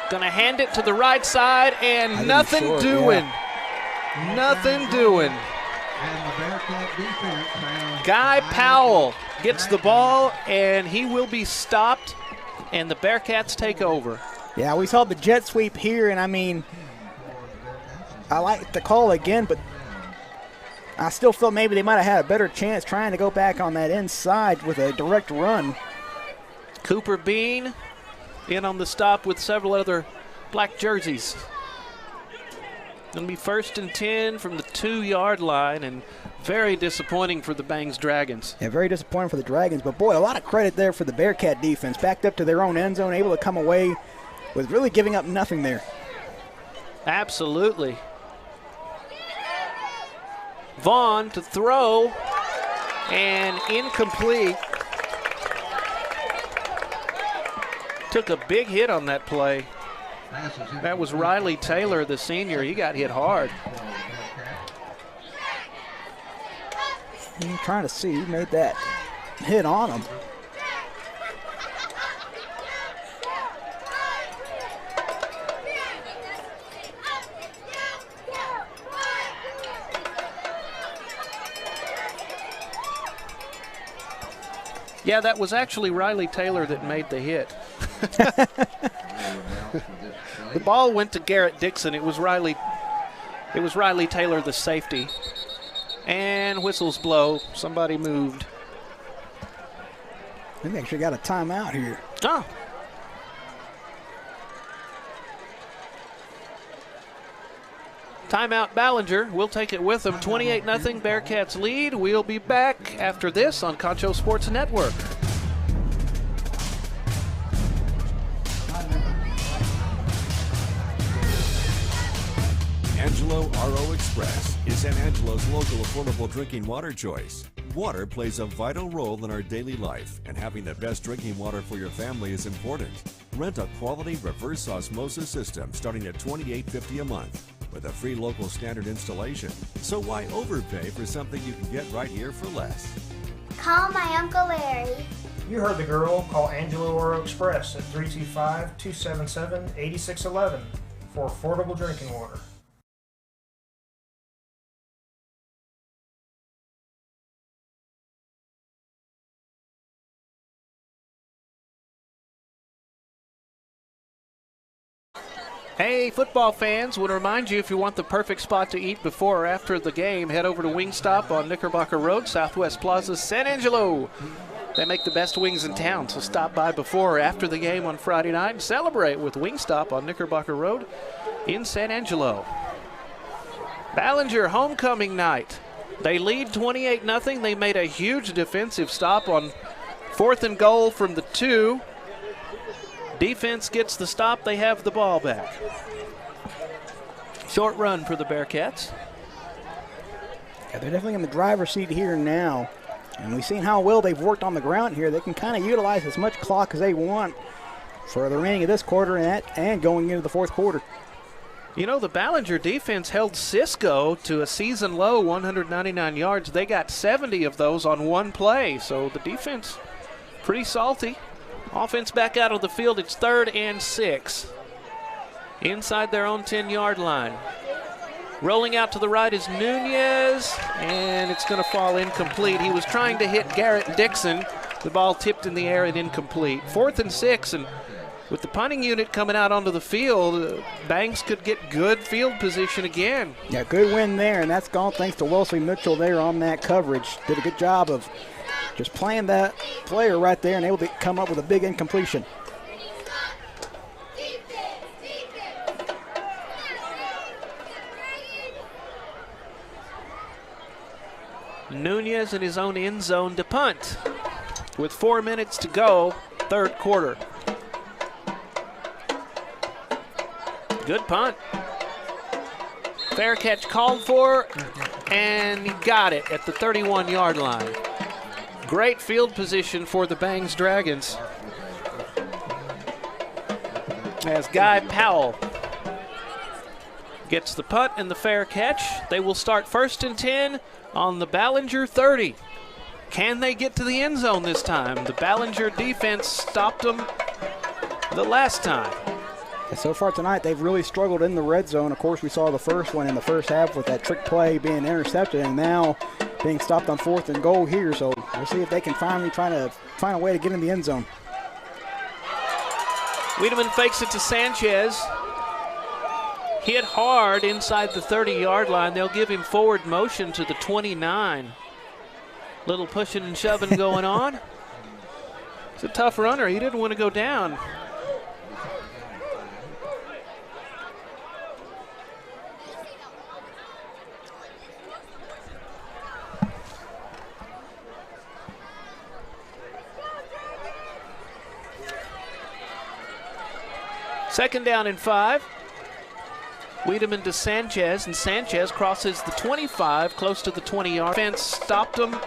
Gonna hand it to the right side, and nothing doing. Yeah. Nothing doing. Guy Powell gets the ball, and he will be stopped, and the Bearcats take over. Yeah, we saw the jet sweep here, and I mean, I like the call again, but I still felt maybe they might have had a better chance trying to go back on that inside with a direct run. Cooper Bean in on the stop with several other black jerseys. Going to be 1st and 10 from the 2-yard line, and very disappointing for the Bangs Dragons. Yeah, very disappointing for the Dragons, but boy, a lot of credit there for the Bearcat defense. Backed up to their own end zone, able to come away with really giving up nothing there. Absolutely. Vaughn to throw, and incomplete. Took a big hit on that play. That was Riley Taylor, the senior. He got hit hard. I'm trying to see who made that hit on him. Yeah, that was actually Riley Taylor that made the hit. The ball went to Garrett Dixon. It was Riley Taylor, the safety. And whistles blow. Somebody moved. They actually got a timeout here. Oh. Timeout Ballinger. We'll take it with them. 28-0 Bearcats lead. We'll be back after this on Concho Sports Network. Angelo RO Express is San Angelo's local affordable drinking water choice. Water plays a vital role in our daily life, and having the best drinking water for your family is important. Rent a quality reverse osmosis system starting at $28.50 a month with a free local standard installation. So why overpay for something you can get right here for less? Call my Uncle Larry. You heard the girl. Call Angelo RO Express at 325-277-8611 for affordable drinking water. Hey, football fans, want to remind you, if you want the perfect spot to eat before or after the game, head over to Wingstop on Knickerbocker Road, Southwest Plaza, San Angelo. They make the best wings in town, so stop by before or after the game on Friday night and celebrate with Wingstop on Knickerbocker Road in San Angelo. Ballinger homecoming night. They lead 28-0. They made a huge defensive stop on 4th and goal from the 2. Defense gets the stop. They have the ball back. Short run for the Bearcats. Yeah, they're definitely in the driver's seat here now. And we've seen how well they've worked on the ground here. They can kind of utilize as much clock as they want for the remaining of this quarter and going into the fourth quarter. You know, the Ballinger defense held Cisco to a season-low 199 yards. They got 70 of those on one play, so the defense pretty salty. Offense back out of the field. It's 3rd and 6. Inside their own 10-yard line. Rolling out to the right is Nunez, and it's going to fall incomplete. He was trying to hit Garrett Dixon. The ball tipped in the air and incomplete. 4th and 6, and with the punting unit coming out onto the field, Bangs could get good field position again. Yeah, good win there, and that's gone thanks to Wesley Mitchell there on that coverage. Did a good job of just playing that player right there and able to come up with a big incompletion. Nunez in his own end zone to punt with 4 minutes to go, third quarter. Good punt. Fair catch called for, and he got it at the 31-yard line. Great field position for the Bangs Dragons as Guy Powell gets the punt and the fair catch. They will start 1st and 10 on the Ballinger 30. Can they get to the end zone this time? The Ballinger defense stopped them the last time. And so far tonight, they've really struggled in the red zone. Of course, we saw the first one in the first half with that trick play being intercepted, and now being stopped on 4th and goal here. So we'll see if they can finally find a way to get in the end zone. Wiedemann fakes it to Sanchez. Hit hard inside the 30-yard line. They'll give him forward motion to the 29. Little pushing and shoving going on. It's a tough runner. He didn't want to go down. Second down and 5. Wiedemann to Sanchez, and Sanchez crosses the 25, close to the 20-yard. Fence stopped them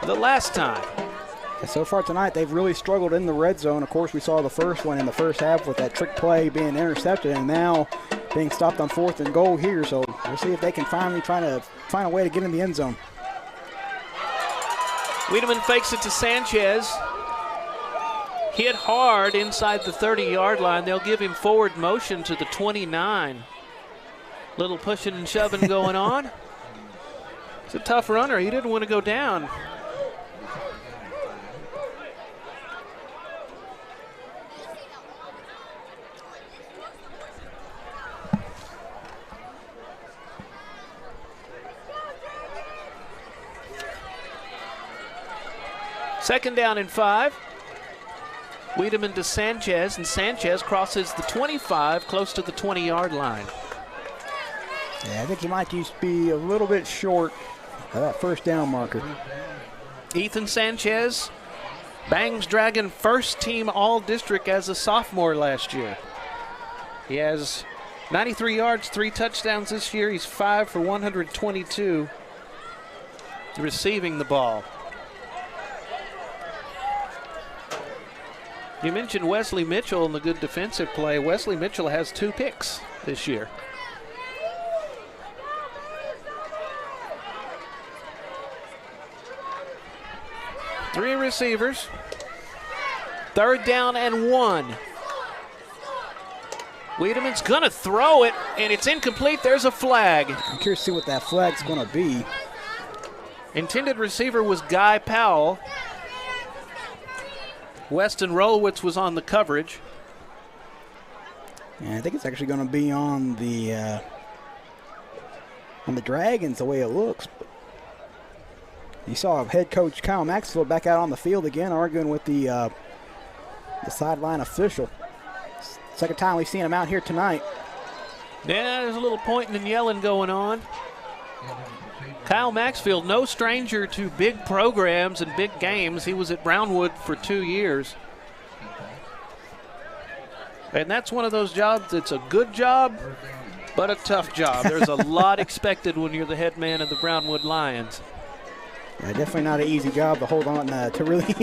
the last time. And so far tonight, they've really struggled in the red zone. Of course, we saw the first one in the first half with that trick play being intercepted, and now being stopped on 4th and goal here. So we'll see if they can finally find a way to get in the end zone. Wiedemann fakes it to Sanchez. Hit hard inside the 30-yard line. They'll give him forward motion to the 29. Little pushing and shoving going on. It's a tough runner. He didn't want to go down. Second down and 5. Wiedemann to Sanchez, and Sanchez crosses the 25, close to the 20-yard line. Yeah, I think he might just be a little bit short of that first down marker. Ethan Sanchez, Bangs Dragon first team all-district as a sophomore last year. He has 93 yards, 3 touchdowns this year. He's 5 for 122 receiving the ball. You mentioned Wesley Mitchell and the good defensive play. Wesley Mitchell has 2 picks this year. Three receivers. 3rd down and 1. Wiedemann's going to throw it, and it's incomplete. There's a flag. I'm curious to see what that flag's going to be. Intended receiver was Guy Powell. Weston Rolowitz was on the coverage. And I think it's actually going to be on the Dragons the way it looks. You saw head coach Kyle Maxwell back out on the field again, arguing with the sideline official. Second time we've seen him out here tonight. Yeah, there's a little pointing and yelling going on. Kyle Maxfield, no stranger to big programs and big games. He was at Brownwood for 2 years. And that's one of those jobs that's a good job, but a tough job. There's a lot expected when you're the head man of the Brownwood Lions. Yeah, definitely not an easy job to hold on to really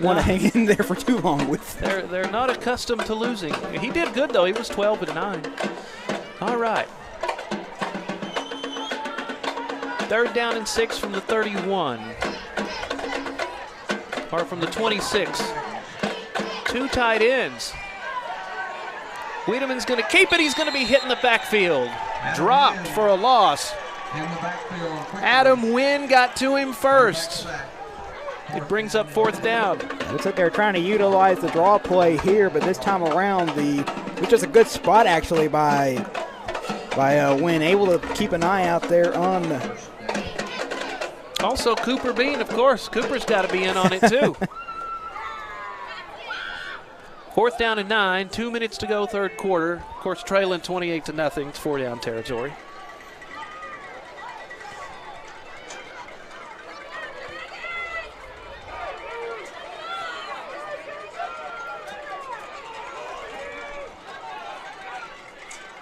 want to hang in there for too long with. They're not accustomed to losing. He did good, though. He was 12-9. All right. 3rd down and 6 from the 31. Or from the 26. 2 tight ends. Wiedemann's going to keep it. He's going to be hit in the backfield. Dropped for a loss. Adam Wynn got to him first. It brings up 4th down. It looks like they're trying to utilize the draw play here, but this time around, which is a good spot actually by Wynn, able to keep an eye out there on. Also Cooper Bean, of course. Cooper's got to be in on it too. 4th down and 9, 2 minutes to go, 3rd quarter. Of course, trailing 28-0. It's 4-down territory.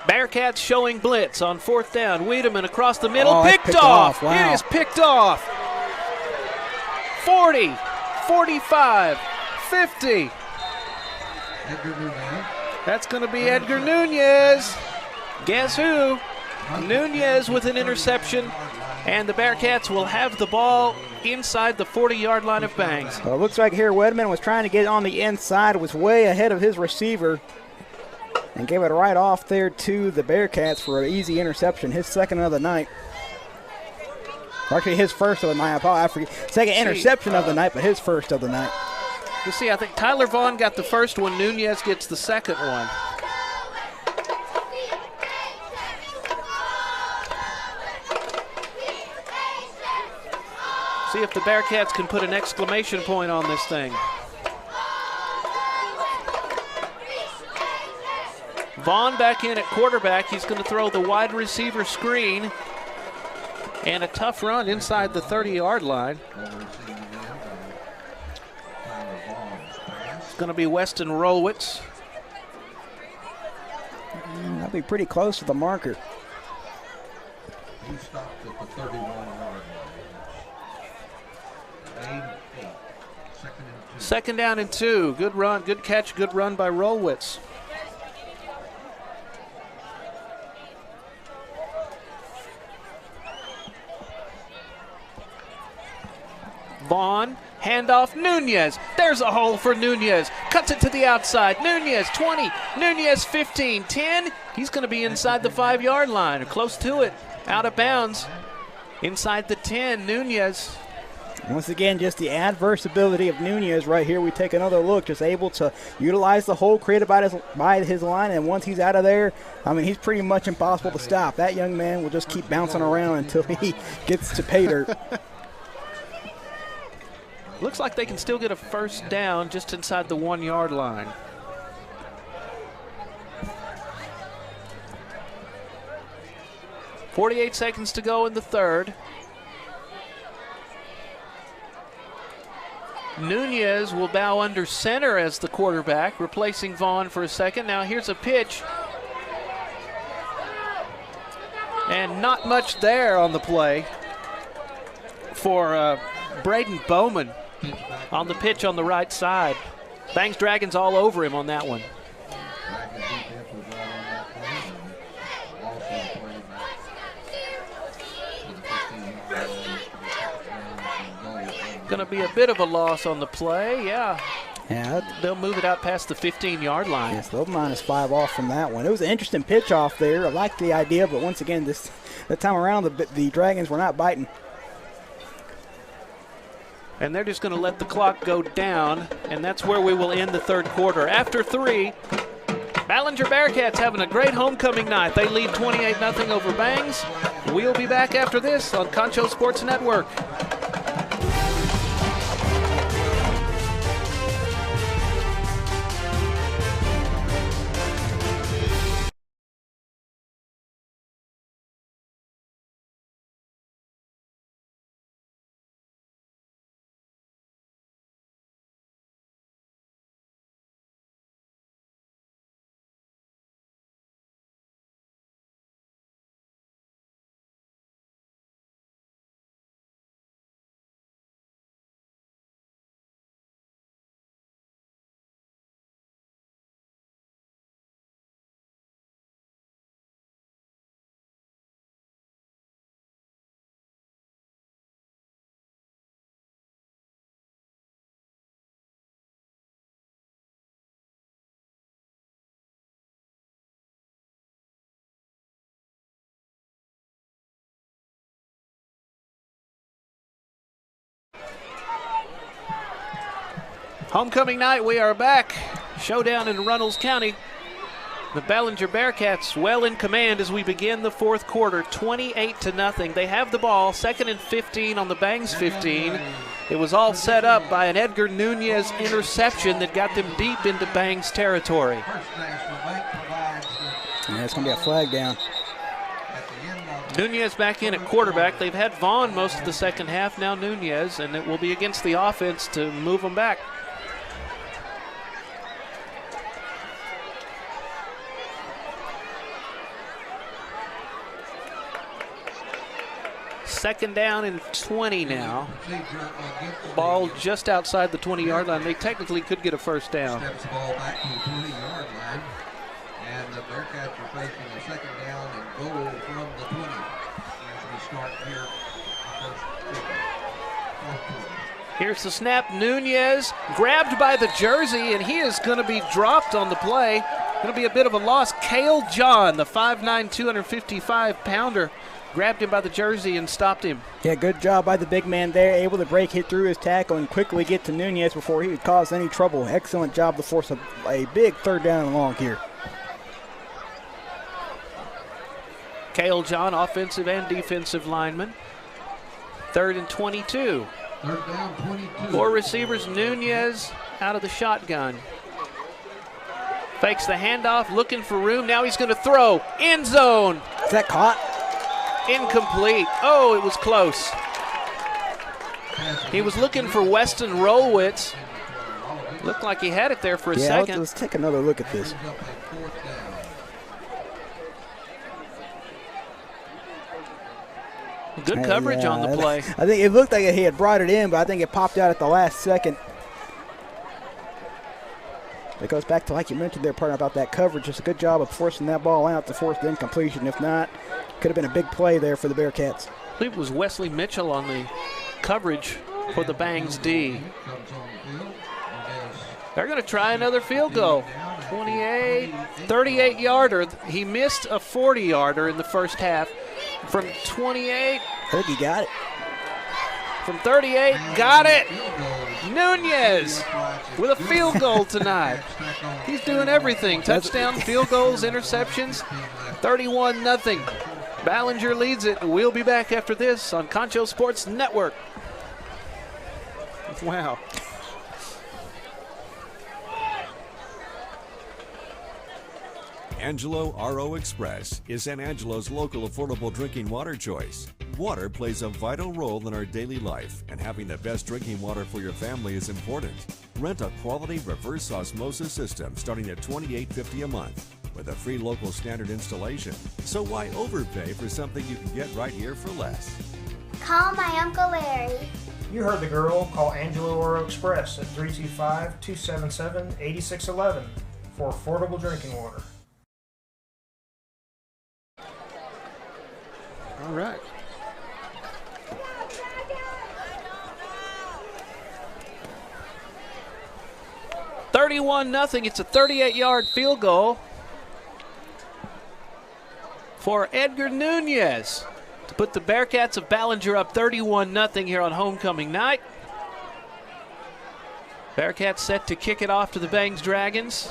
Bearcats showing blitz on 4th down. Wiedemann across the middle, picked off. Wow. It is picked off. 40, 45, 50. That's going to be Edgar Nunez. Guess who? Nunez with an interception, and the Bearcats will have the ball inside the 40-yard line of Bangs. Well, it looks like here Wedman was trying to get on the inside, was way ahead of his receiver, and gave it right off there to the Bearcats for an easy interception, his 2nd of the night. Actually, his 1st of the night. I forget. 2nd interception of the night, but his 1st of the night. You see, I think Tyler Vaughn got the 1st one. Nunez gets the 2nd one. See if the Bearcats can put an exclamation point on this thing. Vaughn back in at quarterback. He's going to throw the wide receiver screen. And a tough run inside the 30-yard line. It's going to be Weston Rolowitz. That'll be pretty close to the marker. He stopped at the 31-yard line. 2nd down and 2. Good run, good catch, good run by Rolowitz. Vaughn, handoff, Nunez. There's a hole for Nunez. Cuts it to the outside. Nunez, 20. Nunez, 15. 10. He's going to be inside the 5-yard line, or close to it. Out of bounds. Inside the 10, Nunez. Once again, just the adverse ability of Nunez right here. We take another look, just able to utilize the hole created by his line, and once he's out of there, I mean, he's pretty much impossible to stop. That young man will just keep bouncing around until he gets to pay dirt. Looks like they can still get a 1st down just inside the 1-yard line. .48 seconds to go in the 3rd. Nunez will bow under center as the quarterback, replacing Vaughn for a second. Now here's a pitch. And not much there on the play for Braden Bowman on the pitch on the right side. Bangs Dragons all over him on that one. Going to be a bit of a loss on the play, yeah. Yeah, They'll move it out past the 15-yard line. yes, they'll -5 off from that one. It was an interesting pitch off there. I like the idea, but once again, that time around, the Dragons were not biting. And they're just going to let the clock go down, and that's where we will end the third quarter. After 3, Ballinger Bearcats having a great homecoming night. They lead 28-0 over Bangs. We'll be back after this on Concho Sports Network. Homecoming night, we are back. Showdown in Runnels County. The Ballinger Bearcats well in command as we begin the fourth quarter, 28-0. They have the ball, 2nd and 15 on the Bangs 15. It was all set up by an Edgar Nunez interception that got them deep into Bangs territory. Yeah, it's going to be a flag down. Nunez back in at quarterback. They've had Vaughn most of the second half, now Nunez, and it will be against the offense to move them back. Second down and 20 now. Ball just outside the 20-yard line. They technically could get a first down. Steps the ball back to the 20-yard line. And the Bearcats are facing a second down and goal from the 20 as we start here. Here's the snap. Nunez grabbed by the jersey, and he is going to be dropped on the play. Going to be a bit of a loss. Cale John, the 5'9", 255-pounder, grabbed him by the jersey and stopped him. Yeah, good job by the big man there, able to break hit through his tackle and quickly get to Nunez before he would cause any trouble. Excellent job to force a big third down and long here. Cale John, offensive and defensive lineman. 3rd and 22. Third down, 22. 4 receivers, Nunez out of the shotgun. Fakes the handoff, looking for room. Now he's going to throw. End zone. Is that caught? Incomplete. Oh, it was close. He was looking for Weston Rolwitz. Looked like he had it there for a second. Let's take another look at this. Good coverage on the play. I think it looked like he had brought it in, but I think it popped out at the last second. It goes back to, like you mentioned there, partner, about that coverage. Just a good job of forcing that ball out to force the incompletion. If not, could have been a big play there for the Bearcats. I believe it was Wesley Mitchell on the coverage for the Bangs D. They're going to try another field goal. 38-yarder. He missed a 40-yarder in the first half. From 28. I think he got it. From 38, got it. Nunez with a field goal tonight. He's doing everything. Touchdown, field goals, interceptions. 31-0. Ballinger leads it. We'll be back after this on Concho Sports Network. Wow. Angelo RO Express is San Angelo's local affordable drinking water choice. Water plays a vital role in our daily life, and having the best drinking water for your family is important. Rent a quality reverse osmosis system starting at $28.50 a month. with a free local standard installation. So why overpay for something you can get right here for less? Call my Uncle Larry. You heard the girl. Call Angelo Oro Express at 325-277-8611 for affordable drinking water. All right. $31-0. It's a 38-yard field goal for Edgar Nunez to put the Bearcats of Ballinger up 31-0 here on homecoming night. Bearcats set to kick it off to the Bangs Dragons.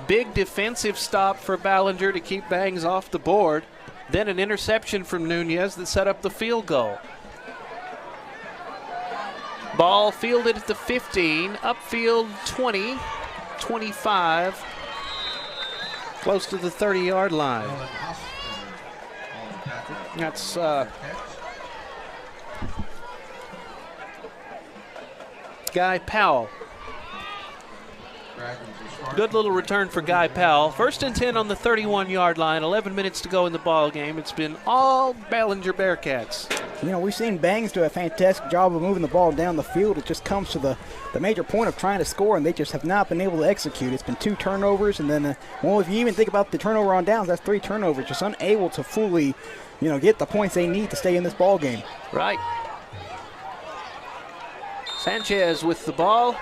Big defensive stop for Ballinger to keep Bangs off the board. Then an interception from Nunez that set up the field goal. Ball fielded at the 15, upfield 20, 25, close to the 30-yard line. That's Guy Powell. Good little return for Guy Powell. 1st and 10 on the 31-yard line. 11 minutes to go in the ball game. It's been all Ballinger Bearcats. You know, we've seen Bangs do a fantastic job of moving the ball down the field. It just comes to the major point of trying to score, and they just have not been able to execute. It's been 2 turnovers, and then, well, if you even think about the turnover on downs, that's 3 turnovers. Just unable to fully, get the points they need to stay in this ball game. Right. Sanchez with the ball.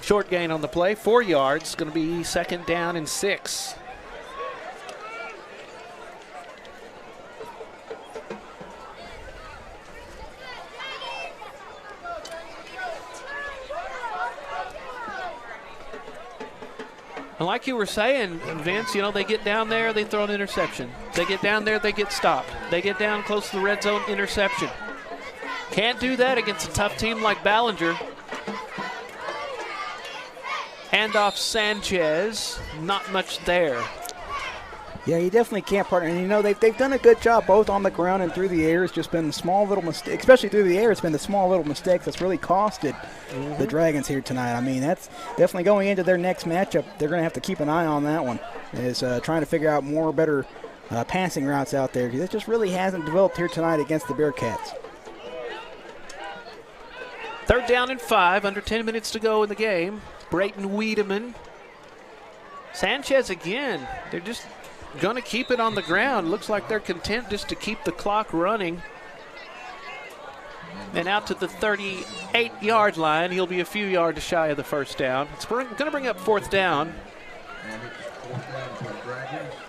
Short gain on the play, 4 yards. Going to be 2nd down and 6. And like you were saying, Vince, they get down there, they throw an interception. They get down there, they get stopped. They get down close to the red zone, interception. Can't do that against a tough team like Ballinger. Handoff Sanchez, not much there. Yeah, you definitely can't partner. And, they've done a good job both on the ground and through the air. It's just been small little mistakes, especially through the air. It's been the small little mistakes that's really costed the Dragons here tonight. I mean, that's definitely going into their next matchup. They're going to have to keep an eye on that one, is trying to figure out more better passing routes out there. It just really hasn't developed here tonight against the Bearcats. 3rd down and 5, under 10 minutes to go in the game. Brayton Wiedemann. Sanchez again. They're just going to keep it on the ground. Looks like they're content just to keep the clock running. And out to the 38-yard line. He'll be a few yards shy of the 1st down. It's going to bring up 4th down.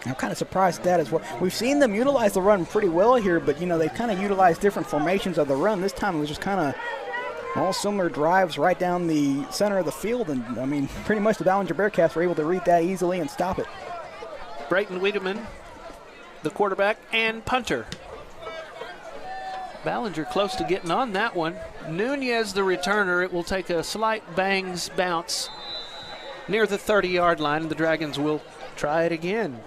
I'm kind of surprised at that as well. We've seen them utilize the run pretty well here, but, they've kind of utilized different formations of the run. This time it was just kind of all similar drives right down the center of the field, and, pretty much the Ballinger Bearcats were able to read that easily and stop it. Brayton Wiedemann, the quarterback and punter. Ballinger close to getting on that one. Nunez, the returner. It will take a slight Bangs bounce near the 30-yard line, and the Dragons will try it again.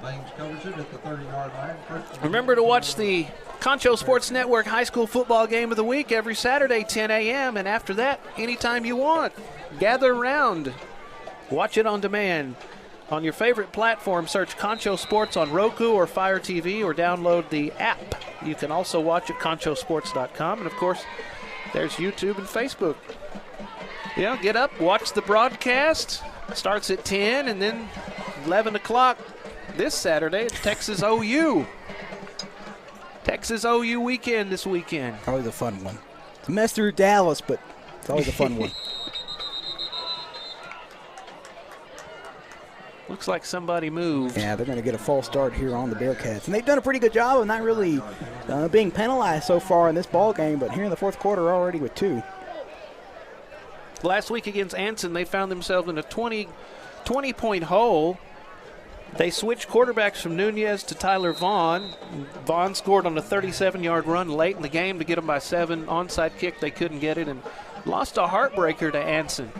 Bangs covers it at the 30-yard line. Remember to watch the Concho Sports Network High School Football Game of the Week every Saturday, 10 a.m., and after that, anytime you want. Gather around. Watch it on demand. On your favorite platform, search Concho Sports on Roku or Fire TV or download the app. You can also watch at conchosports.com. And, of course, there's YouTube and Facebook. Get up, watch the broadcast. Starts at 10, and then 11 o'clock this Saturday at Texas OU. Texas OU weekend this weekend. Always a fun one. It's a mess through Dallas, but it's always a fun one. Looks like somebody moved. Yeah, they're going to get a false start here on the Bearcats. And they've done a pretty good job of not really being penalized so far in this ball game, but here in the 4th quarter already with 2. Last week against Anson, they found themselves in a 20-point hole. They switched quarterbacks from Nunez to Tyler Vaughn. Vaughn scored on a 37-yard run late in the game to get them by 7. Onside kick, they couldn't get it, and lost a heartbreaker to Anson.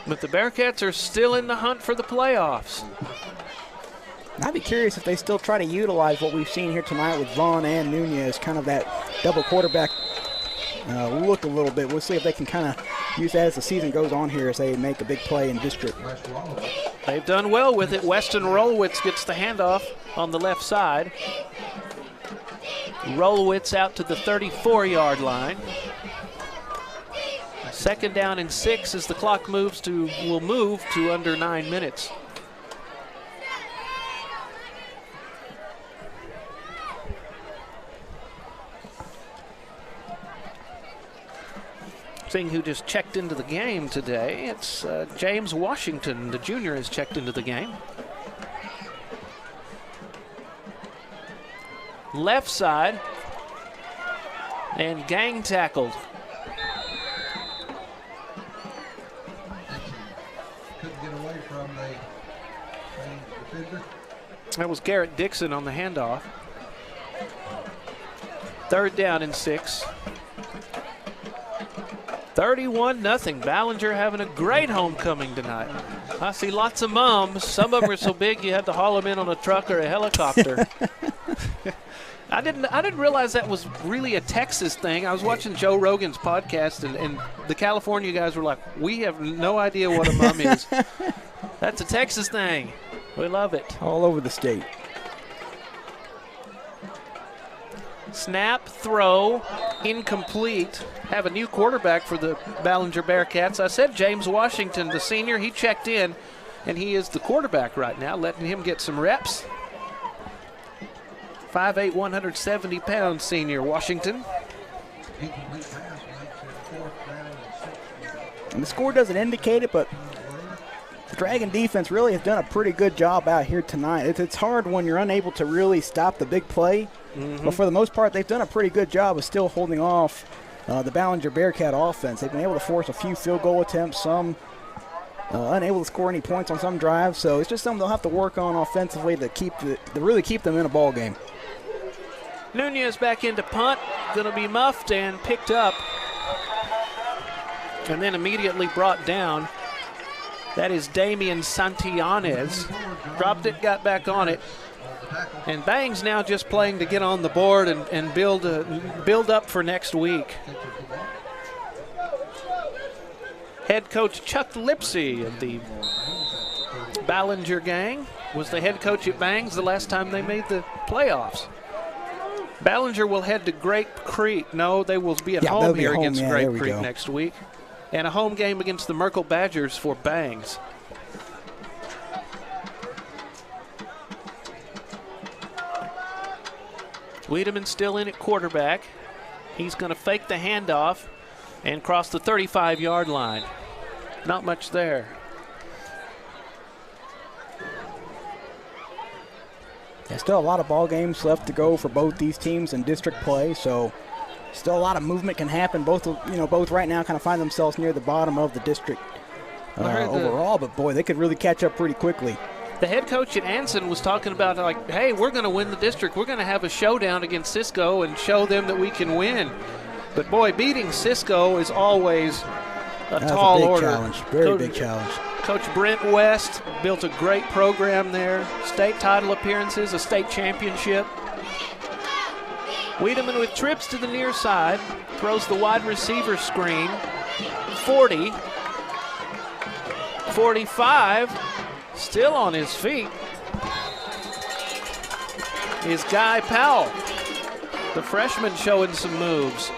But the Bearcats are still in the hunt for the playoffs. I'd be curious if they still try to utilize what we've seen here tonight with Vaughn and Nunez, kind of that double quarterback look a little bit. We'll see if they can kind of use that as the season goes on here as they make a big play in district. They've done well with it. Weston Rolowitz gets the handoff on the left side. Rolowitz out to the 34-yard line. 2nd down and 6 as the clock will move to under 9 minutes. Seeing who just checked into the game today, it's James Washington, the junior, has checked into the game. Left side, and Gang tackled. Couldn't get away from the defender. That was Garrett Dixon on the handoff. 3rd down and 6. 31-0. Ballinger having a great homecoming tonight. I see lots of moms. Some of them are so big you had to haul them in on a truck or a helicopter. I didn't realize that was really a Texas thing. I was watching Joe Rogan's podcast, and the California guys were like, we have no idea what a mom is. That's a Texas thing. We love it. All over the state. Snap, throw, incomplete. Have a new quarterback for the Ballinger Bearcats. I said James Washington, the senior, he checked in, and he is the quarterback right now, letting him get some reps. 5'8", 170-pound senior Washington. And the score doesn't indicate it, but the Dragon defense really has done a pretty good job out here tonight. It's hard when you're unable to really stop the big play, but for the most part, they've done a pretty good job of still holding off the Ballinger Bearcat offense. They've been able to force a few field goal attempts, some unable to score any points on some drives, so it's just something they'll have to work on offensively to really keep them in a ball game. Nunez back into punt, going to be muffed and picked up, and then immediately brought down. That is Damian Santillanes. Dropped it, got back on it. And Bangs now just playing to get on the board and build up for next week. Head coach Chuck Lipsy of the Ballinger gang was the head coach at Bangs the last time they made the playoffs. Ballinger will head to Grape Creek. No, they will be at home here against Grape Creek next week. And a home game against the Merkel Badgers for Bangs. Wiedemann still in at quarterback. He's going to fake the handoff and cross the 35-yard line. Not much there. There's still a lot of ball games left to go for both these teams in district play, so still a lot of movement can happen. Both right now kind of find themselves near the bottom of the district overall, but boy, they could really catch up pretty quickly. The head coach at Anson was talking about, like, hey, we're going to win the district. We're going to have a showdown against Cisco and show them that we can win. But boy, beating Cisco is always a tall order. Challenge, very big challenge. Coach Brent West built a great program there. State title appearances, a state championship. Wiedemann with trips to the near side, throws the wide receiver screen. 40, 45, still on his feet is Guy Powell, the freshman, showing some moves.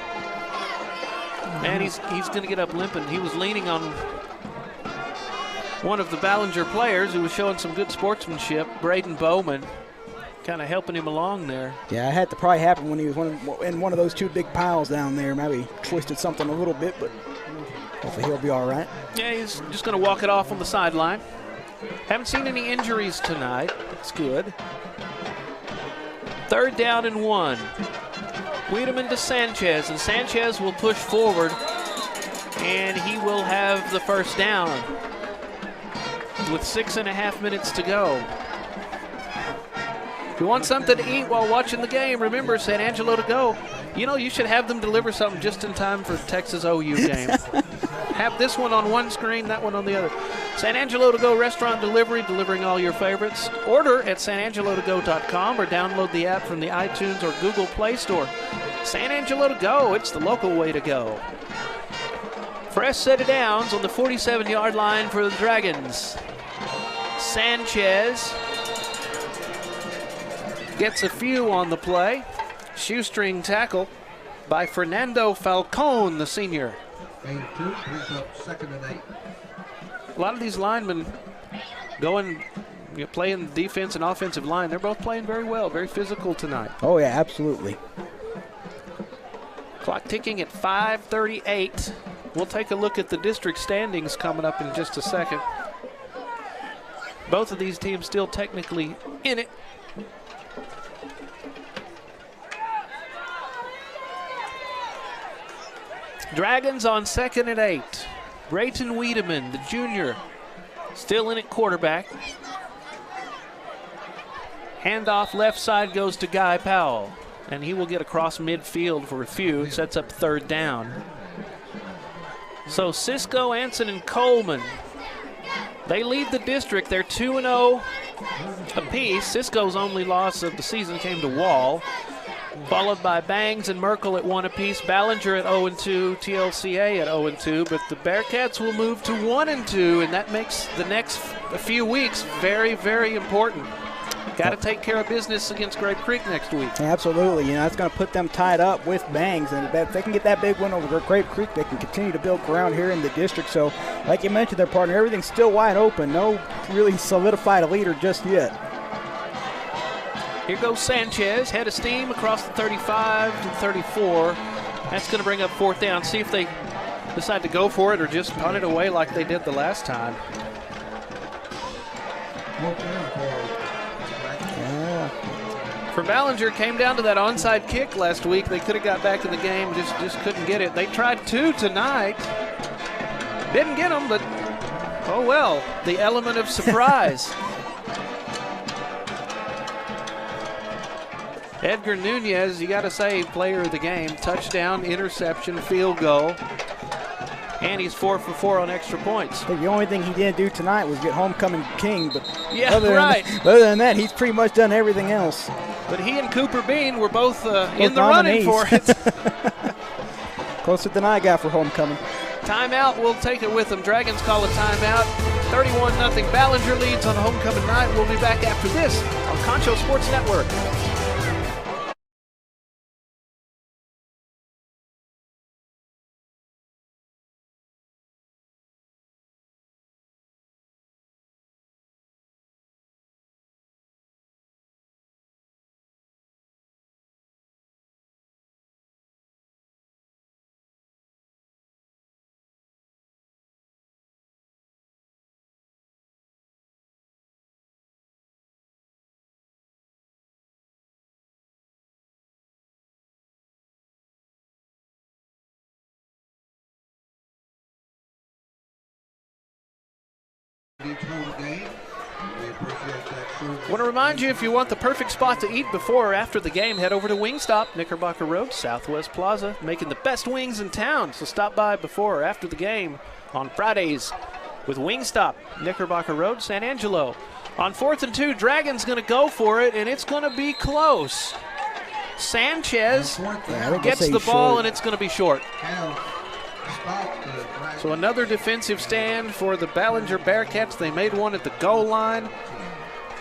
And he's going to get up limping. He was leaning on one of the Ballinger players who was showing some good sportsmanship, Braden Bowman, kind of helping him along there. Yeah, it had to probably happen when he was in one of those two big piles down there. Maybe twisted something a little bit, but hopefully he'll be all right. Yeah, he's just going to walk it off on the sideline. Haven't seen any injuries tonight. That's good. 3rd down and 1. Wiedemann to Sanchez, and Sanchez will push forward, and he will have the first down with 6.5 minutes to go. If you want something to eat while watching the game, remember San Angelo to go. You know, you should have them deliver something just in time for Texas OU game. Have this one on one screen, that one on the other. San Angelo to go restaurant delivery, delivering all your favorites. Order at sanangelotogo.com or download the app from the iTunes or Google Play Store. San Angelo to go. It's the local way to go. Fresh set of downs on the 47-yard line for the Dragons. Sanchez gets a few on the play. Shoestring tackle by Fernando Falcone, the senior. Gain 2, brings up 2nd and 8. A lot of these linemen going, playing defense and offensive line, they're both playing very well, very physical tonight. Oh, yeah, absolutely. Clock ticking at 5:38. We'll take a look at the district standings coming up in just a second. Both of these teams still technically in it. Dragons on 2nd and 8. Brayton Wiedemann, the junior, still in at quarterback. Handoff left side goes to Guy Powell, and he will get across midfield for a few. Sets up 3rd down. So Cisco, Anson, and Coleman, they lead the district. They're 2-0 apiece. Cisco's only loss of the season came to Wall, followed by Bangs and Merkel at 1 apiece. Ballinger at 0-2, TLCA at 0-2. But the Bearcats will move to 1-2, and that makes the next few weeks very, very important. Got to take care of business against Grape Creek next week. Absolutely. That's going to put them tied up with Bangs. And if they can get that big win over Grape Creek, they can continue to build ground here in the district. So, like you mentioned there, partner, everything's still wide open. No really solidified leader just yet. Here goes Sanchez, head of steam across the 35 to 34. That's going to bring up 4th down. See if they decide to go for it or just punt it away like they did the last time. For Ballinger, came down to that onside kick last week. They could have got back in the game, just couldn't get it. They tried 2 tonight. Didn't get them, but oh well. The element of surprise. Edgar Nunez, you got to say, player of the game. Touchdown, interception, field goal. And he's 4 for 4 on extra points. The only thing he didn't do tonight was get homecoming king. But yeah, other than that, he's pretty much done everything else. But he and Cooper Bean were both in the running for it. Closer than I got for homecoming. Timeout, we'll take it with them. Dragons call a timeout. 31-0 Ballinger leads on homecoming night. We'll be back after this on Concho Sports Network. Want to remind you, if you want the perfect spot to eat before or after the game, head over to Wingstop, Knickerbocker Road, Southwest Plaza, making the best wings in town. So stop by before or after the game on Fridays with Wingstop, Knickerbocker Road, San Angelo. On 4th and 2, Dragons going to go for it, and it's going to be close. Sanchez gets the ball, and it's going to be short. So another defensive stand for the Ballinger Bearcats. They made one at the goal line,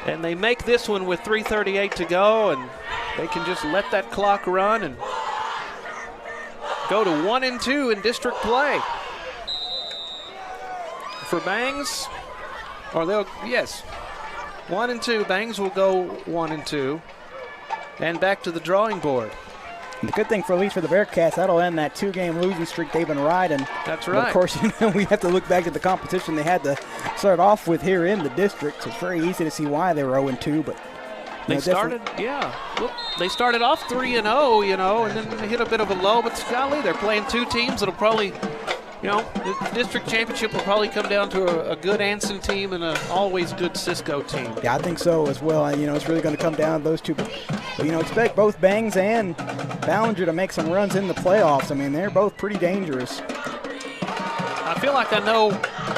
and they make this one with 3:38 to go, and they can just let that clock run and go to 1-2 in district play. For Bangs, or they'll, yes, 1-2. Bangs will go 1-2, and back to the drawing board. And the good thing, for at least for the Bearcats, that'll end that 2-game losing streak they've been riding. That's right. But of course, we have to look back at the competition they had to start off with here in the district. So it's very easy to see why they were 0-2. But they started, they started off 3-0, and then they hit a bit of a low. But golly, they're playing 2 teams that'll probably, the district championship will probably come down to a good Anson team and an always good Cisco team. Yeah, I think so as well. It's really going to come down to those two. But expect both Bangs and Ballinger to make some runs in the playoffs. I mean, they're both pretty dangerous. I feel like I know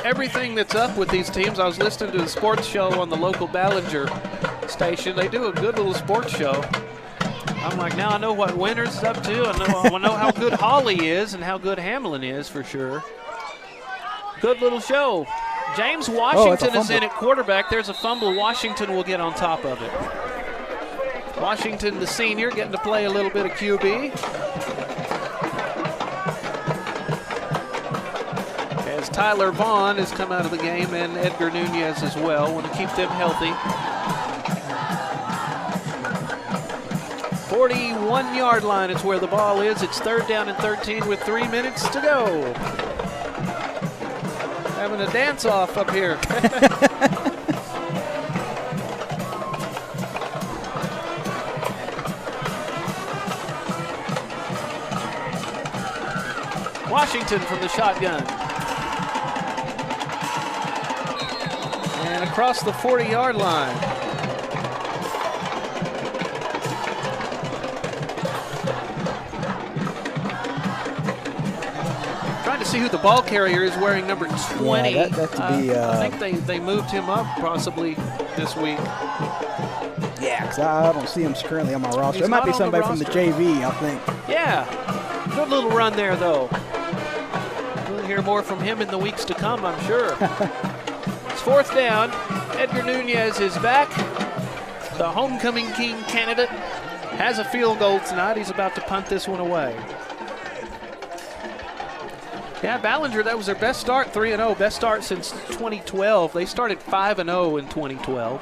everything that's up with these teams. I was listening to the sports show on the local Ballinger station. They do a good little sports show. I'm like, now I know what Winter's up to. I know how good Hawley is and how good Hamlin is for sure. Good little show. James Washington is in at quarterback. There's a fumble. Washington will get on top of it. Washington, the senior, getting to play a little bit of QB. As Tyler Vaughn has come out of the game and Edgar Nunez as well. Want to keep them healthy. 41-yard line is where the ball is. It's 3rd down and 13 with 3 minutes to go. Having a dance-off up here. Washington from the shotgun. And across the 40-yard line. Trying to see who the ball carrier is wearing number 20. Yeah, that's to be, I think they moved him up possibly this week. Yeah, because I don't see him currently on my roster. It might be somebody from the JV, I think. Yeah, good little run there, though. We'll hear more from him in the weeks to come, I'm sure. It's 4th down. Edgar Nunez is back. The homecoming king candidate has a field goal tonight. He's about to punt this one away. Yeah, Ballinger, that was their best start, 3-0. Best start since 2012. They started 5-0 in 2012.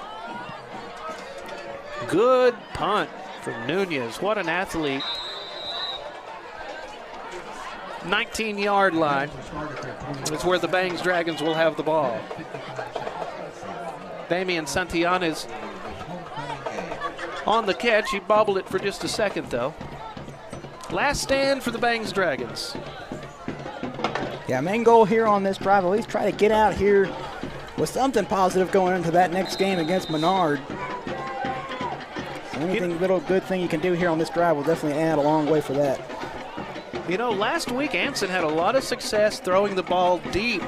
Good punt from Nunez. What an athlete. 19-yard line. That's where the Bangs Dragons will have the ball. Damian Santillanes on the catch. He bobbled it for just a second, though. Last stand for the Bangs Dragons. Yeah, main goal here on this drive, at least try to get out here with something positive going into that next game against Menard. Anything, little good thing you can do here on this drive will definitely add a long way for that. You know, last week Anson had a lot of success throwing the ball deep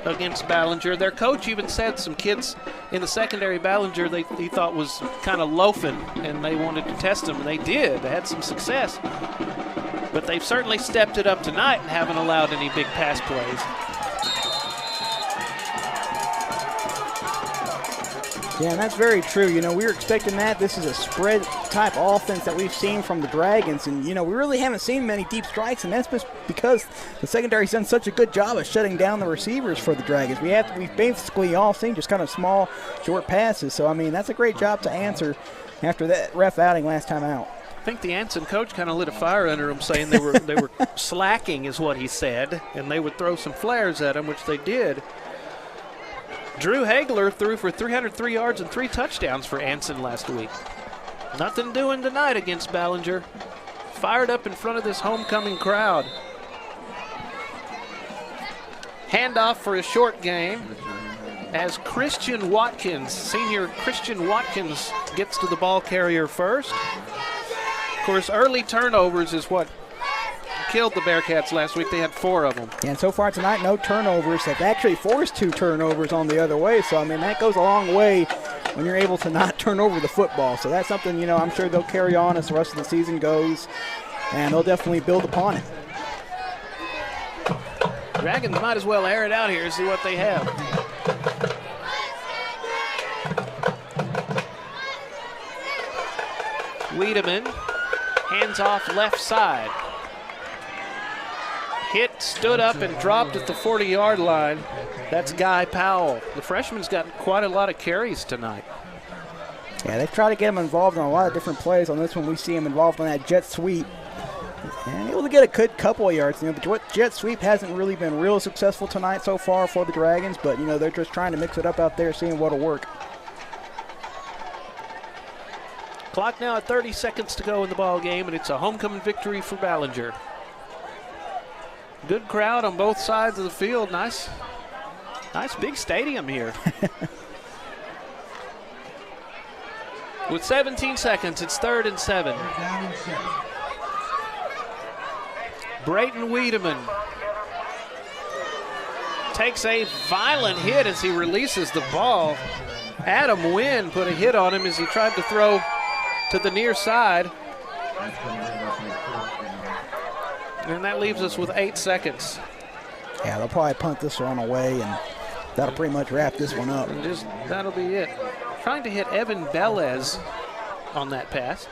against Ballinger. Their coach even said some kids in the secondary Ballinger he thought was kind of loafing, and they wanted to test them, and they did. They had some success. But they've certainly stepped it up tonight and haven't allowed any big pass plays. Yeah, and that's very true. You know, we were expecting that. This is a spread-type offense that we've seen from the Dragons. And, you know, we really haven't seen many deep strikes, and that's just because the secondary's done such a good job of shutting down the receivers for the Dragons. We've basically all seen just kind of small, short passes. So, I mean, that's a great job to answer after that ref outing last time out. I think the Anson coach kind of lit a fire under them, saying they were slacking is what he said, and they would throw some flares at them, which they did. Drew Hagler threw for 303 yards and 3 touchdowns for Anson last week. Nothing doing tonight against Ballinger. Fired up in front of this homecoming crowd. Handoff for a short game as Christian Watkins, senior Christian Watkins, gets to the ball carrier first. Of course, early turnovers is what killed the Bearcats last week. They had 4 of them. Yeah, and so far tonight, no turnovers. They've actually forced 2 turnovers on the other way. So, I mean, that goes a long way when you're able to not turn over the football. So that's something, you know, I'm sure they'll carry on as the rest of the season goes, and they'll definitely build upon it. Dragons might as well air it out here and see what they have. Wiedemann, hands off left side. Hit, stood up, and dropped at the 40-yard line. That's Guy Powell. The freshman's got quite a lot of carries tonight. Yeah, they've tried to get him involved in a lot of different plays. On this one, we see him involved on that jet sweep. And able to get a good couple of yards. You know, the jet sweep hasn't really been real successful tonight so far for the Dragons, but, you know, they're just trying to mix it up out there, seeing what'll work. Clock now at 30 seconds to go in the ball game, and it's a homecoming victory for Ballinger. Good crowd on both sides of the field. Nice big stadium here. With 17 seconds, it's 3rd and 7. Brayton Wiedemann takes a violent hit as he releases the ball. Adam Wynn put a hit on him as he tried to throw to the near side. That's going to bring us a 4th down. And that leaves us with 8 seconds. Yeah, they'll probably punt this one away, and that'll pretty much wrap this one up. And just that'll be it. Trying to hit Evan Velez on that pass.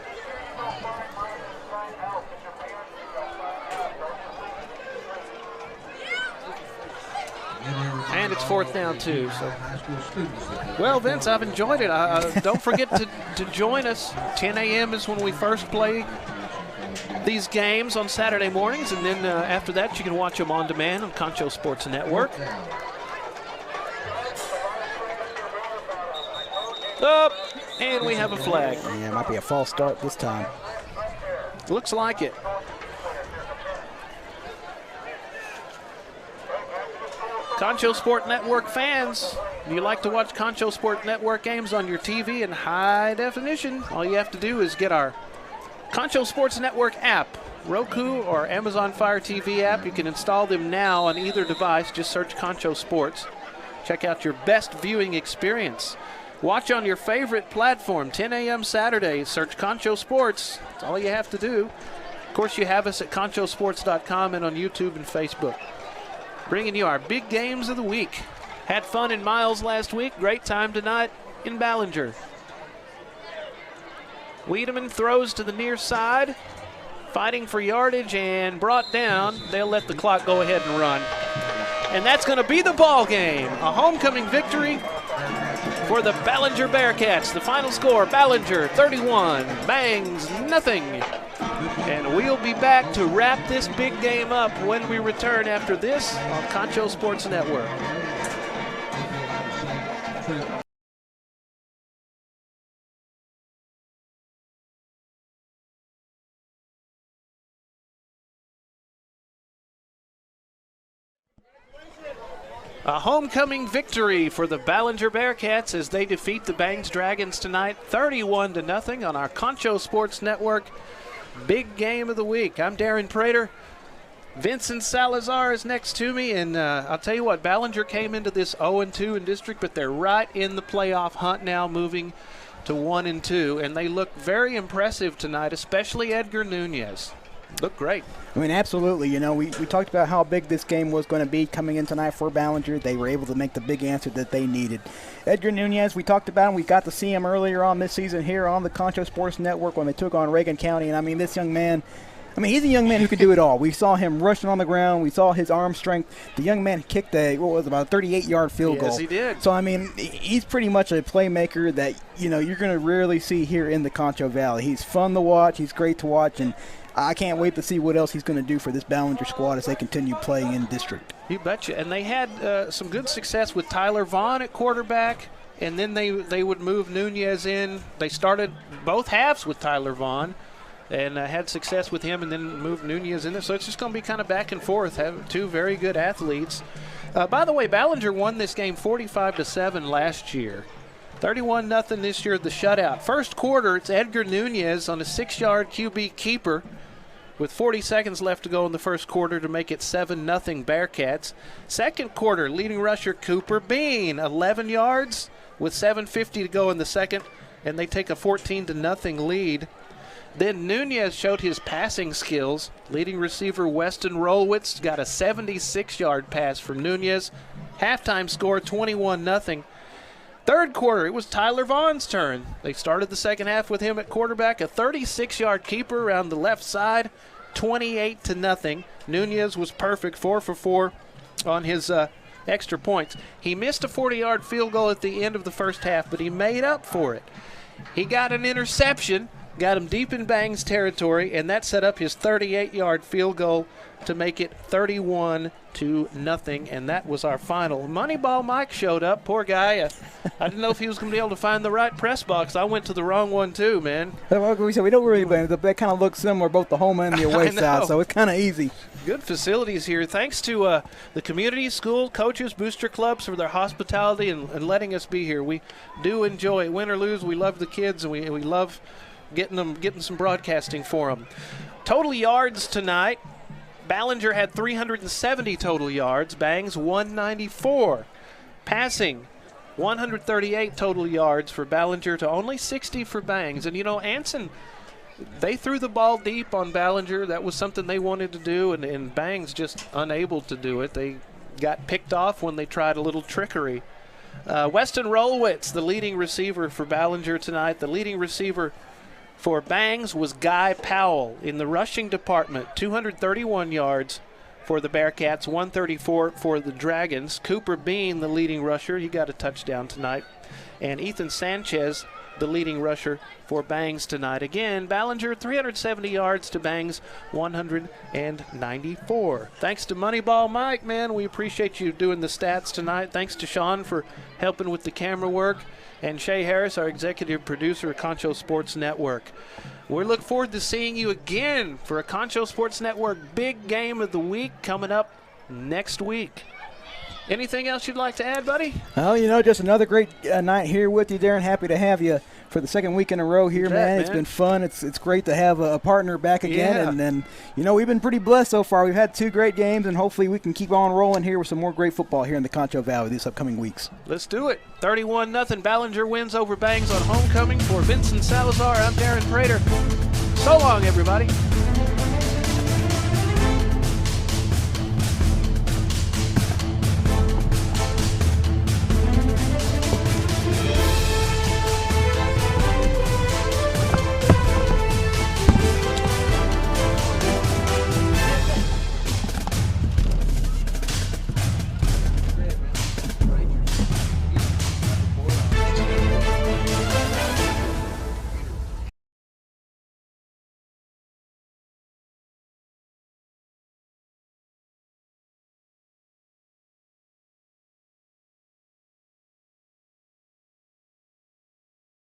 And it's 4th down, too. So, well, Vince, I've enjoyed it. Don't forget to join us. 10 a.m. is when we first play these games on Saturday mornings, and then after that you can watch them on demand on Concho Sports Network. Up, and we have a flag. Yeah, it might be a false start this time. Looks like it. Concho Sport Network fans, if you like to watch Concho Sport Network games on your TV in high definition, all you have to do is get our Concho Sports Network app, Roku or Amazon Fire TV app. You can install them now on either device. Just search Concho Sports. Check out your best viewing experience. Watch on your favorite platform, 10 a.m. Saturdays. Search Concho Sports. That's all you have to do. Of course, you have us at conchosports.com and on YouTube and Facebook. Bringing you our big games of the week. Had fun in Miles last week. Great time tonight in Ballinger. Wiedemann throws to the near side, fighting for yardage and brought down. They'll let the clock go ahead and run. And that's going to be the ball game. A homecoming victory for the Ballinger Bearcats. The final score, Ballinger 31, Bangs nothing. And we'll be back to wrap this big game up when we return after this on Concho Sports Network. A homecoming victory for the Ballinger Bearcats as they defeat the Bangs Dragons tonight, 31-0 on our Concho Sports Network. Big game of the week. I'm Darren Prater. Vincent Salazar is next to me, and I'll tell you what, Ballinger came into this 0-2 in district, but they're right in the playoff hunt now, moving to 1-2, and they look very impressive tonight, especially Edgar Nunez. Look great. I mean, absolutely. You know, we talked about how big this game was going to be coming in tonight for Ballinger. They were able to make the big answer that they needed. Edgar Nunez, we talked about him. We got to see him earlier on this season here on the Concho Sports Network when they took on Reagan County. And, I mean, this young man, he's a young man who can do it all. We saw him rushing on the ground. We saw his arm strength. The young man kicked about a 38-yard field goal. Yes, he did. So, I mean, he's pretty much a playmaker that, you're going to rarely see here in the Concho Valley. He's fun to watch. He's great to watch. And I can't wait to see what else he's going to do for this Ballinger squad as they continue playing in district. You betcha. And they had some good success with Tyler Vaughn at quarterback, and then they would move Nunez in. They started both halves with Tyler Vaughn and had success with him and then moved Nunez in there. So it's just going to be kind of back and forth, have two very good athletes. By the way, Ballinger won this game 45-7 last year. 31-0 this year, the shutout. First quarter, it's Edgar Nunez on a 6-yard QB keeper with 40 seconds left to go in the first quarter to make it 7-0 Bearcats. Second quarter, leading rusher Cooper Bean, 11 yards with 7:50 to go in the second, and they take a 14-0 lead. Then Nunez showed his passing skills. Leading receiver Weston Rolwitz got a 76-yard pass from Nunez. Halftime score 21-0. Third quarter, it was Tyler Vaughn's turn. They started the second half with him at quarterback, a 36-yard keeper around the left side, 28-0. Nunez was perfect, 4 for 4 on his extra points. He missed a 40-yard field goal at the end of the first half, but he made up for it. He got an interception, got him deep in Bangs territory, and that set up his 38-yard field goal to make it 31-0, and that was our final. Moneyball Mike showed up. Poor guy. I didn't know if he was going to be able to find the right press box. I went to the wrong one too, man. We said we don't really blame it. That kind of looks similar, both the home and the away side, so it's kind of easy. Good facilities here. Thanks to the community, school, coaches, booster clubs for their hospitality and letting us be here. We do enjoy it. Win or lose, we love the kids, and we love getting some broadcasting for them. Total yards tonight. Ballinger had 370 total yards. Bangs 194. Passing 138 total yards for Ballinger to only 60 for Bangs. And Anson they threw the ball deep on Ballinger. That was something they wanted to do, and Bangs just unable to do it. They got picked off when they tried a little trickery. Weston Rolowitz, the leading receiver for Ballinger tonight. The leading receiver for Bangs was Guy Powell in the rushing department. 231 yards for the Bearcats, 134 for the Dragons. Cooper Bean, the leading rusher, he got a touchdown tonight. And Ethan Sanchez, the leading rusher for Bangs tonight. Again, Ballinger 370 yards to Bangs 194. Thanks to Moneyball Mike, man. We appreciate you doing the stats tonight. Thanks to Sean for helping with the camera work. And Shay Harris, our executive producer of Concho Sports Network. We look forward to seeing you again for a Concho Sports Network big game of the week coming up next week. Anything else you'd like to add, buddy? Oh, just another great night here with you, Darren. Happy to have you for the second week in a row here, man. It's been fun. It's great to have a partner back again. Yeah. And then, we've been pretty blessed so far. We've had 2 great games, and hopefully we can keep on rolling here with some more great football here in the Concho Valley these upcoming weeks. Let's do it. 31-0. Ballinger wins over Bangs on homecoming. For Vincent Salazar, I'm Darren Prater. So long, everybody.